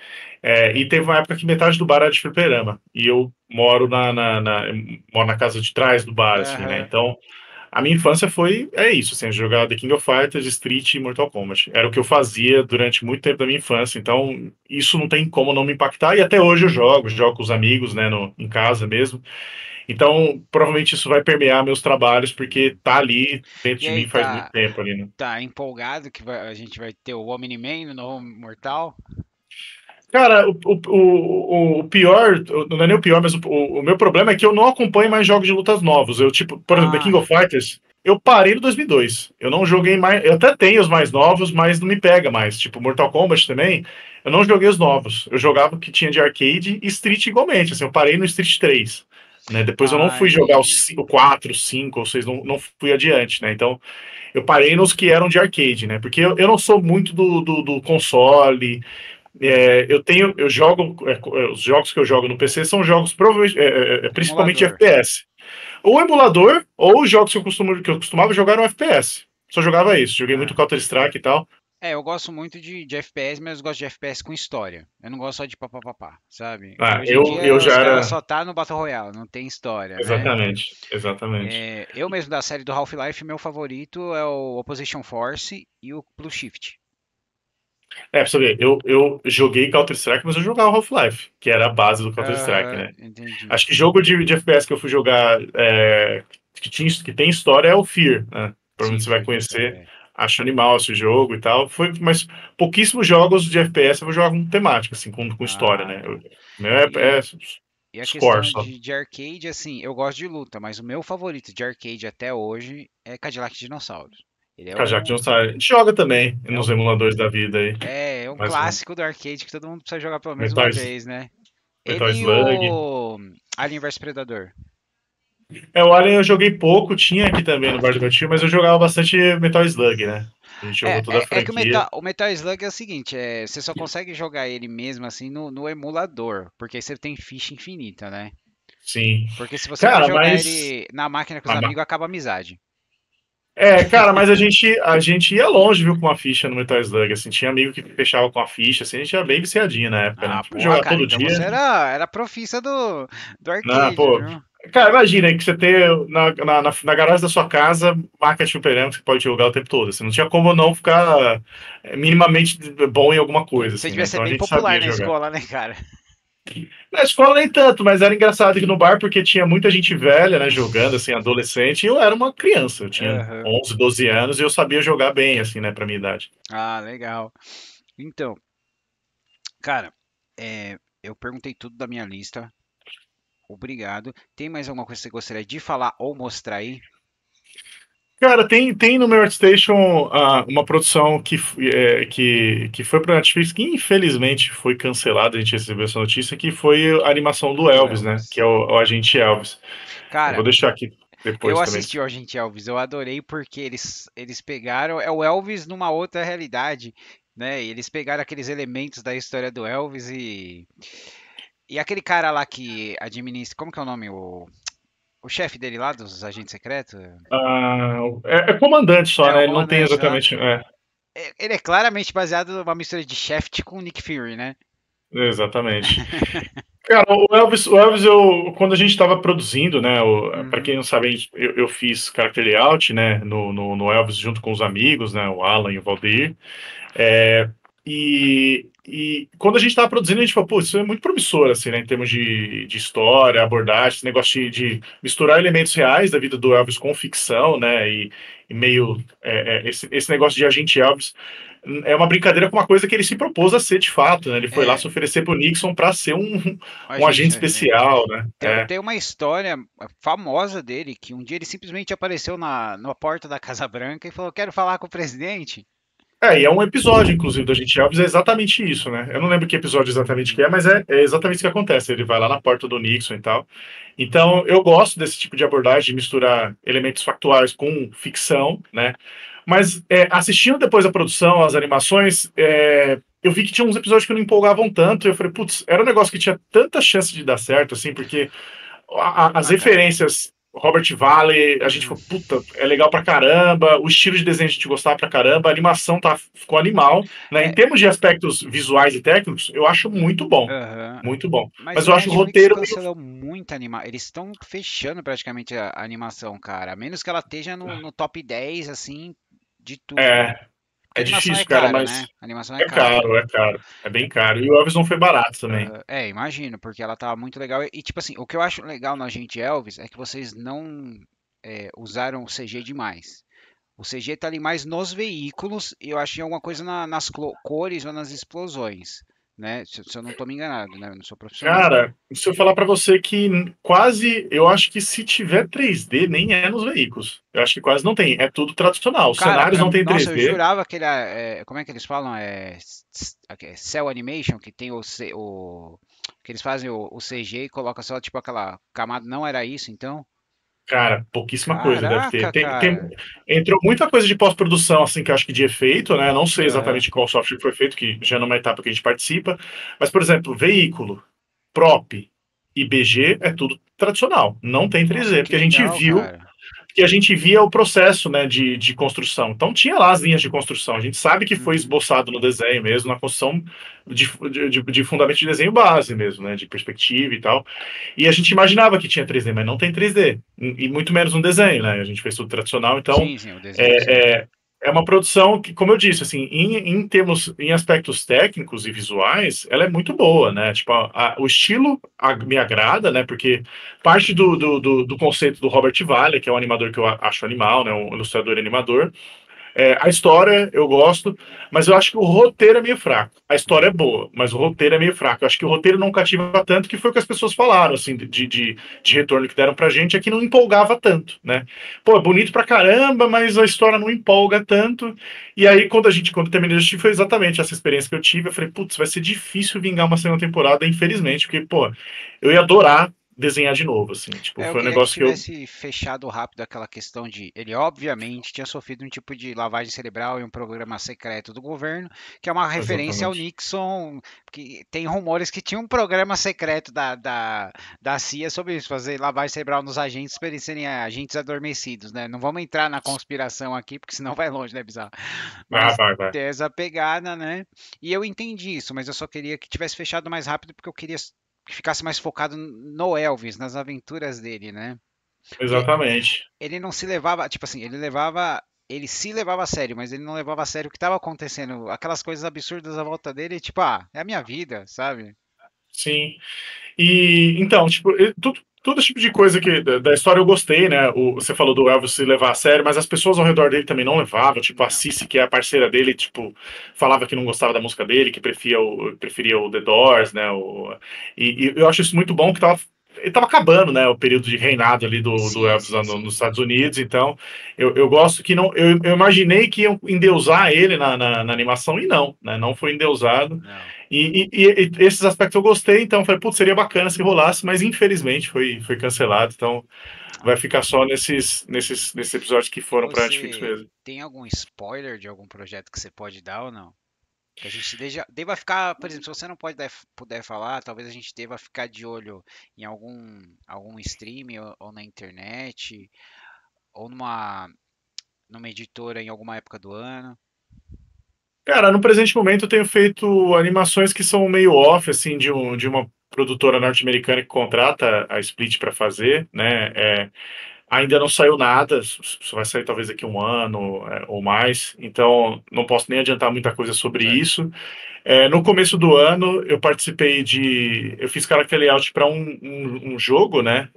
E teve uma época que metade do bar era de fliperama. E eu moro na casa de trás do bar, assim, né? Aham. Então, a minha infância isso, assim, jogar The King of Fighters, Street e Mortal Kombat. Era o que eu fazia durante muito tempo da minha infância. Então, isso não tem como não me impactar. E até hoje eu jogo com os amigos, né? Em casa mesmo. Então, provavelmente isso vai permear meus trabalhos, porque tá ali dentro E de aí, mim faz muito tempo ali, né? tá empolgado que a gente vai ter o Omni-Man no novo Mortal? Cara, o pior, não é nem o pior, mas o meu problema é que eu não acompanho mais jogos de lutas novos. Eu, tipo, por exemplo, The Ah, King of Fighters, eu parei no 2002. Eu não joguei mais. Eu até tenho os mais novos, mas não me pega mais. Tipo, Mortal Kombat também, eu não joguei os novos. Eu jogava o que tinha de arcade e Street igualmente. Assim, eu parei no Street 3. Né? Depois eu não fui jogar entendi. o 4, 5 ou 6, não fui adiante, né? Então, eu parei nos que eram de arcade, né? Porque eu não sou muito do console. Uhum. Eu jogo, os jogos que eu jogo no PC são jogos provavelmente, principalmente de Emulador. FPS. Ou emulador, ou os jogos que eu costumava jogar no FPS. Só jogava isso. Joguei muito Ah. Counter-Strike e tal. Eu gosto muito de FPS, mas eu gosto de FPS com história. Eu não gosto só de papapá, sabe? Ah, Hoje em eu dia os já caras era. só tá no Battle Royale, não tem história, né? Exatamente, exatamente. Eu mesmo da série do Half-Life, meu favorito é o Opposition Force e o Blue Shift. Pra você ver, eu joguei Counter-Strike, mas eu jogava Half-Life, que era a base do Counter-Strike, Aham, né? entendi. Acho que jogo de FPS que eu fui jogar que tem história é o Fear, né? Sim, Provavelmente você vai Fear the Strike, conhecer. Acho animal esse jogo e tal. Mas pouquíssimos jogos de FPS eu vou jogar com temática, assim, com história, Ah, né? tá. O meu é E, e a score questão só. de arcade, assim, eu gosto de luta, mas o meu favorito de arcade até hoje é Cadillac Dinossauros. Ele é Kajak um, Johnson, a gente joga também é nos um, emuladores da vida aí. é um Mas clássico do arcade que todo mundo precisa jogar pelo menos Metal, uma vez, né? Metal Ele e Slug. o Alien vs Predador. O Alien eu joguei pouco, tinha aqui também no bar do meu tio, mas eu jogava bastante Metal Slug, né? A gente jogou toda a É que franquia. o Metal Slug é o seguinte, você só consegue jogar ele mesmo assim no emulador, porque aí você tem ficha infinita, né? Sim. Porque se você for Cara, jogar mas. ele na máquina com os amigos, acaba a amizade. Cara, mas a gente ia longe, viu, com a ficha no Metal Slug, assim, tinha amigo que fechava com a ficha, assim, a gente era bem viciadinho na época, né? Ah, Tipo, porra, jogar cara, todo então dia. você era profissa do Né, arcade, pô. viu? Cara, imagina aí que você ter na garagem da sua casa máquina de fliperama que você pode jogar o tempo todo, assim, não tinha como não ficar minimamente bom em alguma coisa, Você assim, devia né? ser Então a bem gente popular sabia na jogar. escola, né, cara? Na escola nem tanto, mas era engraçado aqui no bar porque tinha muita gente velha, né, jogando, assim, adolescente, e eu era uma criança, eu tinha Aham. 11, 12 anos e eu sabia jogar bem, assim, né, pra minha idade. Ah, legal. Então, cara, eu perguntei tudo da minha lista. Obrigado. Tem mais alguma coisa que você gostaria de falar ou mostrar aí? Cara, tem no meu ArtStation uma produção que foi para Netflix, que infelizmente foi cancelada, a gente recebeu essa notícia, que foi a animação do Do Elvis, né? Que Elvis. é o Agente Elvis. Eu vou Cara, deixar aqui eu depois também. assisti o Agente Elvis, eu adorei porque eles pegaram, é o Elvis numa outra realidade, né? E eles pegaram aqueles elementos da história do Elvis e aquele cara lá que administra, como que é o nome? O chefe dele lá dos agentes secretos? É comandante só, É, o né? Ele não tem comandante lá. exatamente. Ele é claramente baseado numa mistura de Shaft com Nick Fury, né? Exatamente. Cara, quando a gente estava produzindo, né? Para Uhum. quem não sabe, eu fiz character layout, né? No Elvis junto com os amigos, né? O Alan e o Valdir. É, e quando a gente estava produzindo, a gente falou, pô, isso é muito promissor, assim, né, em termos de história, abordagem, esse negócio de misturar elementos reais da vida do Elvis com ficção, né, e meio esse negócio de agente Elvis é uma brincadeira com uma coisa que ele se propôs a ser de fato, né, ele foi lá É, se oferecer pro Nixon para ser a um agente gente, é, especial, né, tem uma história famosa dele que um dia ele simplesmente apareceu na porta da Casa Branca e falou: Quero falar com o presidente. E é um episódio, inclusive, do Agente Elvis, é exatamente isso, né? Eu não lembro que episódio exatamente que Uhum. é, mas é exatamente isso que acontece. Ele vai lá na porta do Nixon e tal. Então, eu gosto desse tipo de abordagem, de misturar elementos factuais com ficção, né? Mas assistindo depois a produção, as animações, eu vi que tinha uns episódios que não empolgavam tanto. E eu falei, putz, era um negócio que tinha tanta chance de dar certo, assim, porque as Ah, cara. referências, Robert Valley, a gente Hum, falou, puta, é legal pra caramba, o estilo de desenho a gente gostava pra caramba, a animação ficou animal, né? Em é, termos de aspectos visuais e técnicos, eu acho muito bom, aham. muito bom. Mas Mas o eu acho o Netflix roteiro meio. cancelou muito anima. Eles estão fechando praticamente a animação, cara. A menos que ela esteja no top 10, assim, de tudo. É, Porque é animação é difícil, cara, cara, mas né? Animação é é cara. caro, é caro, é bem caro. E o Elvis não foi barato também. Aham. É, imagino, porque ela tava muito legal. Tipo assim, o que eu acho legal no Agente Elvis é que vocês não usaram o CG demais. O CG tá ali mais nos veículos e eu achei alguma coisa nas cores ou nas explosões, né? Se eu não tô me enganado, né? Eu não sou profissional. Cara, se eu falar pra você que quase, eu acho que se tiver 3D, nem é nos veículos. Eu acho que quase não tem. É tudo tradicional. Os Cara, cenários não tem nossa, eu 3D. jurava que ele como é que eles falam? Cell Animation, que tem que eles fazem o CG e colocam só tipo aquela camada. Não era isso, então? Cara, pouquíssima coisa deve ter. Caraca, Tem, cara. entrou muita coisa de pós-produção, assim, que eu acho que de efeito, né? Não sei Aham. exatamente qual software foi feito, que já numa etapa que a gente participa. Mas, por exemplo, veículo, prop e BG é tudo tradicional. Não tem Nossa, 3D, que porque a gente legal, viu cara. que a gente via o processo, né, de construção. Então tinha lá as linhas de construção. A gente sabe que foi Uhum. esboçado no desenho mesmo, na construção de fundamento de desenho base mesmo, né, de perspectiva e tal. E a gente imaginava que tinha 3D, mas não tem 3D. E muito menos um desenho, né? A gente fez tudo tradicional, então Sim, sim, o desenho, sim. é, é, é uma produção que, como eu disse, assim, em termos, em aspectos técnicos e visuais, ela é muito boa, né? Tipo, o estilo me agrada, né? Porque parte do conceito do Robert Valley, que é um animador que eu acho animal, né? Um ilustrador e animador, a história eu gosto, mas eu acho que o roteiro é meio fraco. A história é Uhum. boa, mas o roteiro é meio fraco. Eu acho que o roteiro não cativa tanto, que foi o que as pessoas falaram, assim, de retorno que deram pra gente, é que não empolgava tanto, né? Pô, é bonito pra caramba, mas a história não empolga tanto. E aí, quando terminei de assistir, foi exatamente essa experiência que eu tive. Eu falei, putz, vai ser difícil vingar uma segunda temporada, infelizmente, porque, pô, eu ia adorar desenhar de novo, assim. Tipo, Eu foi um queria que negócio que eu. tivesse fechado rápido aquela questão de. Ele, obviamente, tinha sofrido um tipo de lavagem cerebral em um programa secreto do governo, que é uma referência ao Exatamente. Nixon, que tem rumores que tinha um programa secreto da CIA sobre isso, fazer lavagem cerebral nos agentes para eles serem agentes adormecidos, né? Não vamos entrar na conspiração aqui, porque senão vai longe, né, Bizarro? Ah, Mas vai, vai. ter essa pegada, né? E eu entendi isso, mas eu só queria que tivesse fechado mais rápido, porque eu queria que ficasse mais focado no Elvis, nas aventuras dele, né? Porque Exatamente. ele não se levava, tipo assim, ele se levava a sério, mas ele não levava a sério o que estava acontecendo, aquelas coisas absurdas à volta dele, tipo, é a minha vida, sabe? Sim. E então, tipo, todo esse tipo de coisa que da história eu gostei, né? Você falou do Elvis se levar a sério, mas as pessoas ao redor dele também não levavam. Tipo, a Não. Cici, que é a parceira dele, tipo, falava que não gostava da música dele, que preferia o The Doors, né? E eu acho isso muito bom que tava. ele tava acabando, né, o período de reinado ali do Sim, Elvis sim, lá sim. nos Estados Unidos, então eu gosto que não, eu imaginei que iam endeusar ele na animação e não, né, não foi endeusado, Não. e esses aspectos eu gostei, então falei, putz, seria bacana se rolasse, mas infelizmente foi cancelado, então vai Ah, ficar só nesses episódios que foram pra Netflix você mesmo. tem algum spoiler de algum projeto que você pode dar ou não? Que a gente deva ficar, por exemplo, se você não puder falar, talvez a gente deva ficar de olho em algum stream ou na internet, ou numa editora em alguma época do ano. Cara, no presente momento eu tenho feito animações que são meio off, assim, de uma produtora norte-americana que contrata a Split para fazer, né? Ainda não saiu nada, só vai sair talvez daqui um ano ou mais, então não posso nem adiantar muita coisa sobre Certo. isso. No começo do ano, eu participei eu fiz character layout para um jogo, né?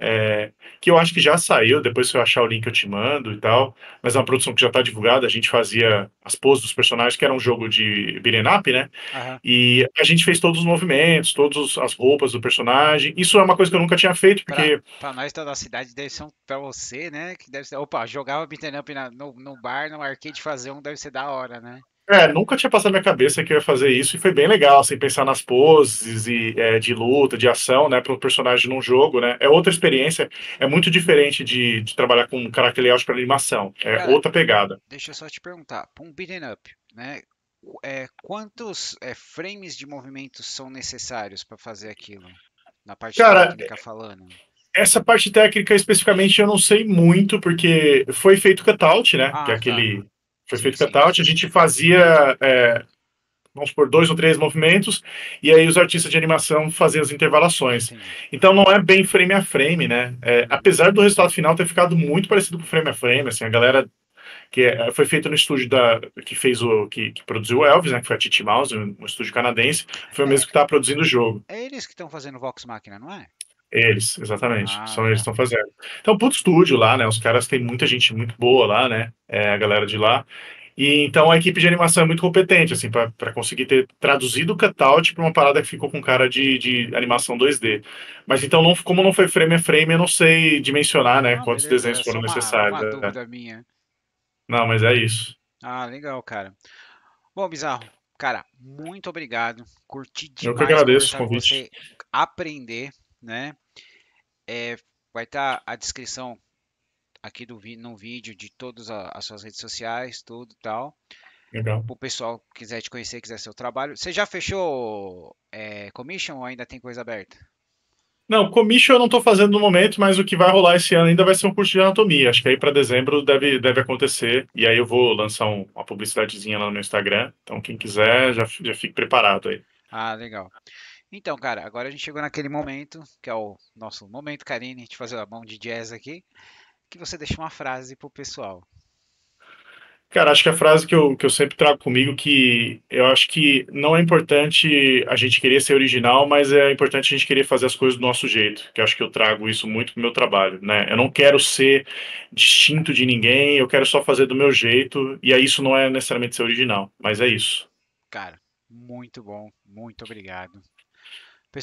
Que eu acho que já saiu. Depois, se eu achar o link, eu te mando e tal. Mas é uma produção que já está divulgada. A gente fazia as poses dos personagens, que era um jogo de beat'em up, né? Aham. E a gente fez todos os movimentos, todas as roupas do personagem. Isso é uma coisa que eu nunca tinha feito, Pra, porque pra nós da nossa cidade deve ser pra você, né? Que deve ser. Opa, jogava beat'em up no bar, no arcade, fazer um deve ser da hora, né? nunca tinha passado na minha cabeça que eu ia fazer isso e foi bem legal, assim, pensar nas poses de luta, de ação, né, para o personagem num jogo, né, é outra experiência, é muito diferente de trabalhar com character layout para animação, é Cara, outra pegada. deixa eu só te perguntar, pra um beat'em up, né? Quantos frames de movimento são necessários para fazer aquilo? Na parte Cara, técnica falando. essa parte técnica especificamente eu não sei muito, porque foi feito cutout, né, que é Ah, tá. aquele... Foi Sim, feito sim, cutout, a gente fazia vamos por 2 ou 3 movimentos, e aí os artistas de animação faziam as intervalações. entendi. Então não é bem frame a frame, né? Uhum. Apesar do resultado final ter ficado muito parecido com frame a frame, assim, a galera foi feito no estúdio que fez que produziu o Elvis, né? Que foi a Titi Mouse, um estúdio canadense, foi o É, mesmo que estava produzindo o jogo. é eles que estão fazendo Vox Machina, não é? Eles, exatamente. Ah, São eles que legal. estão fazendo. Então, puto estúdio lá, né? Os caras têm muita gente muito boa lá, né? A galera de lá. E então a equipe de animação é muito competente, assim, para conseguir ter traduzido o cutout para uma parada que ficou com cara de animação 2D. Mas então, como não foi frame a frame, eu não sei dimensionar, né? Não, Quantos beleza. desenhos Era só foram uma necessários. dúvida minha. Não, mas é isso. Ah, legal, cara. Bom, Bizarro, cara, muito obrigado. Curti Eu que demais agradeço o conversar com convite. você, aprender, né? É, vai estar a descrição aqui no vídeo de todas as suas redes sociais, tudo e tal. Legal. O pessoal que quiser te conhecer, quiser seu trabalho. Você já fechou commission ou ainda tem coisa aberta? Não, commission eu não estou fazendo no momento, mas o que vai rolar esse ano ainda vai ser um curso de anatomia. Acho que aí para dezembro deve acontecer. E aí eu vou lançar uma publicidadezinha lá no meu Instagram. Então quem quiser já fique preparado aí. Ah, legal. Então, cara, agora a gente chegou naquele momento, que é o nosso momento, Karine, de fazer a mão de jazz aqui, que você deixa uma frase pro pessoal. Cara, acho que a frase que eu sempre trago comigo que eu acho que não é importante a gente querer ser original, mas é importante a gente querer fazer as coisas do nosso jeito. Que eu acho que eu trago isso muito pro meu trabalho, né? Eu não quero ser distinto de ninguém, eu quero só fazer do meu jeito, e aí isso não é necessariamente ser original, mas é isso. Cara, muito bom, muito obrigado.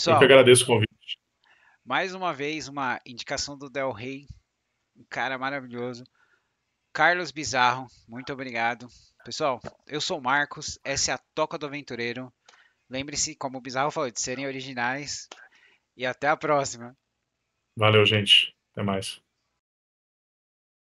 Eu que Pessoal, agradeço o convite. mais uma vez uma indicação do Del Rey, um cara maravilhoso. Carlos Bizarro, muito obrigado. Pessoal, eu sou o Marcos, essa é a Toca do Aventureiro. Lembre-se, como o Bizarro falou, de serem originais e até a próxima. Valeu, gente. Até mais.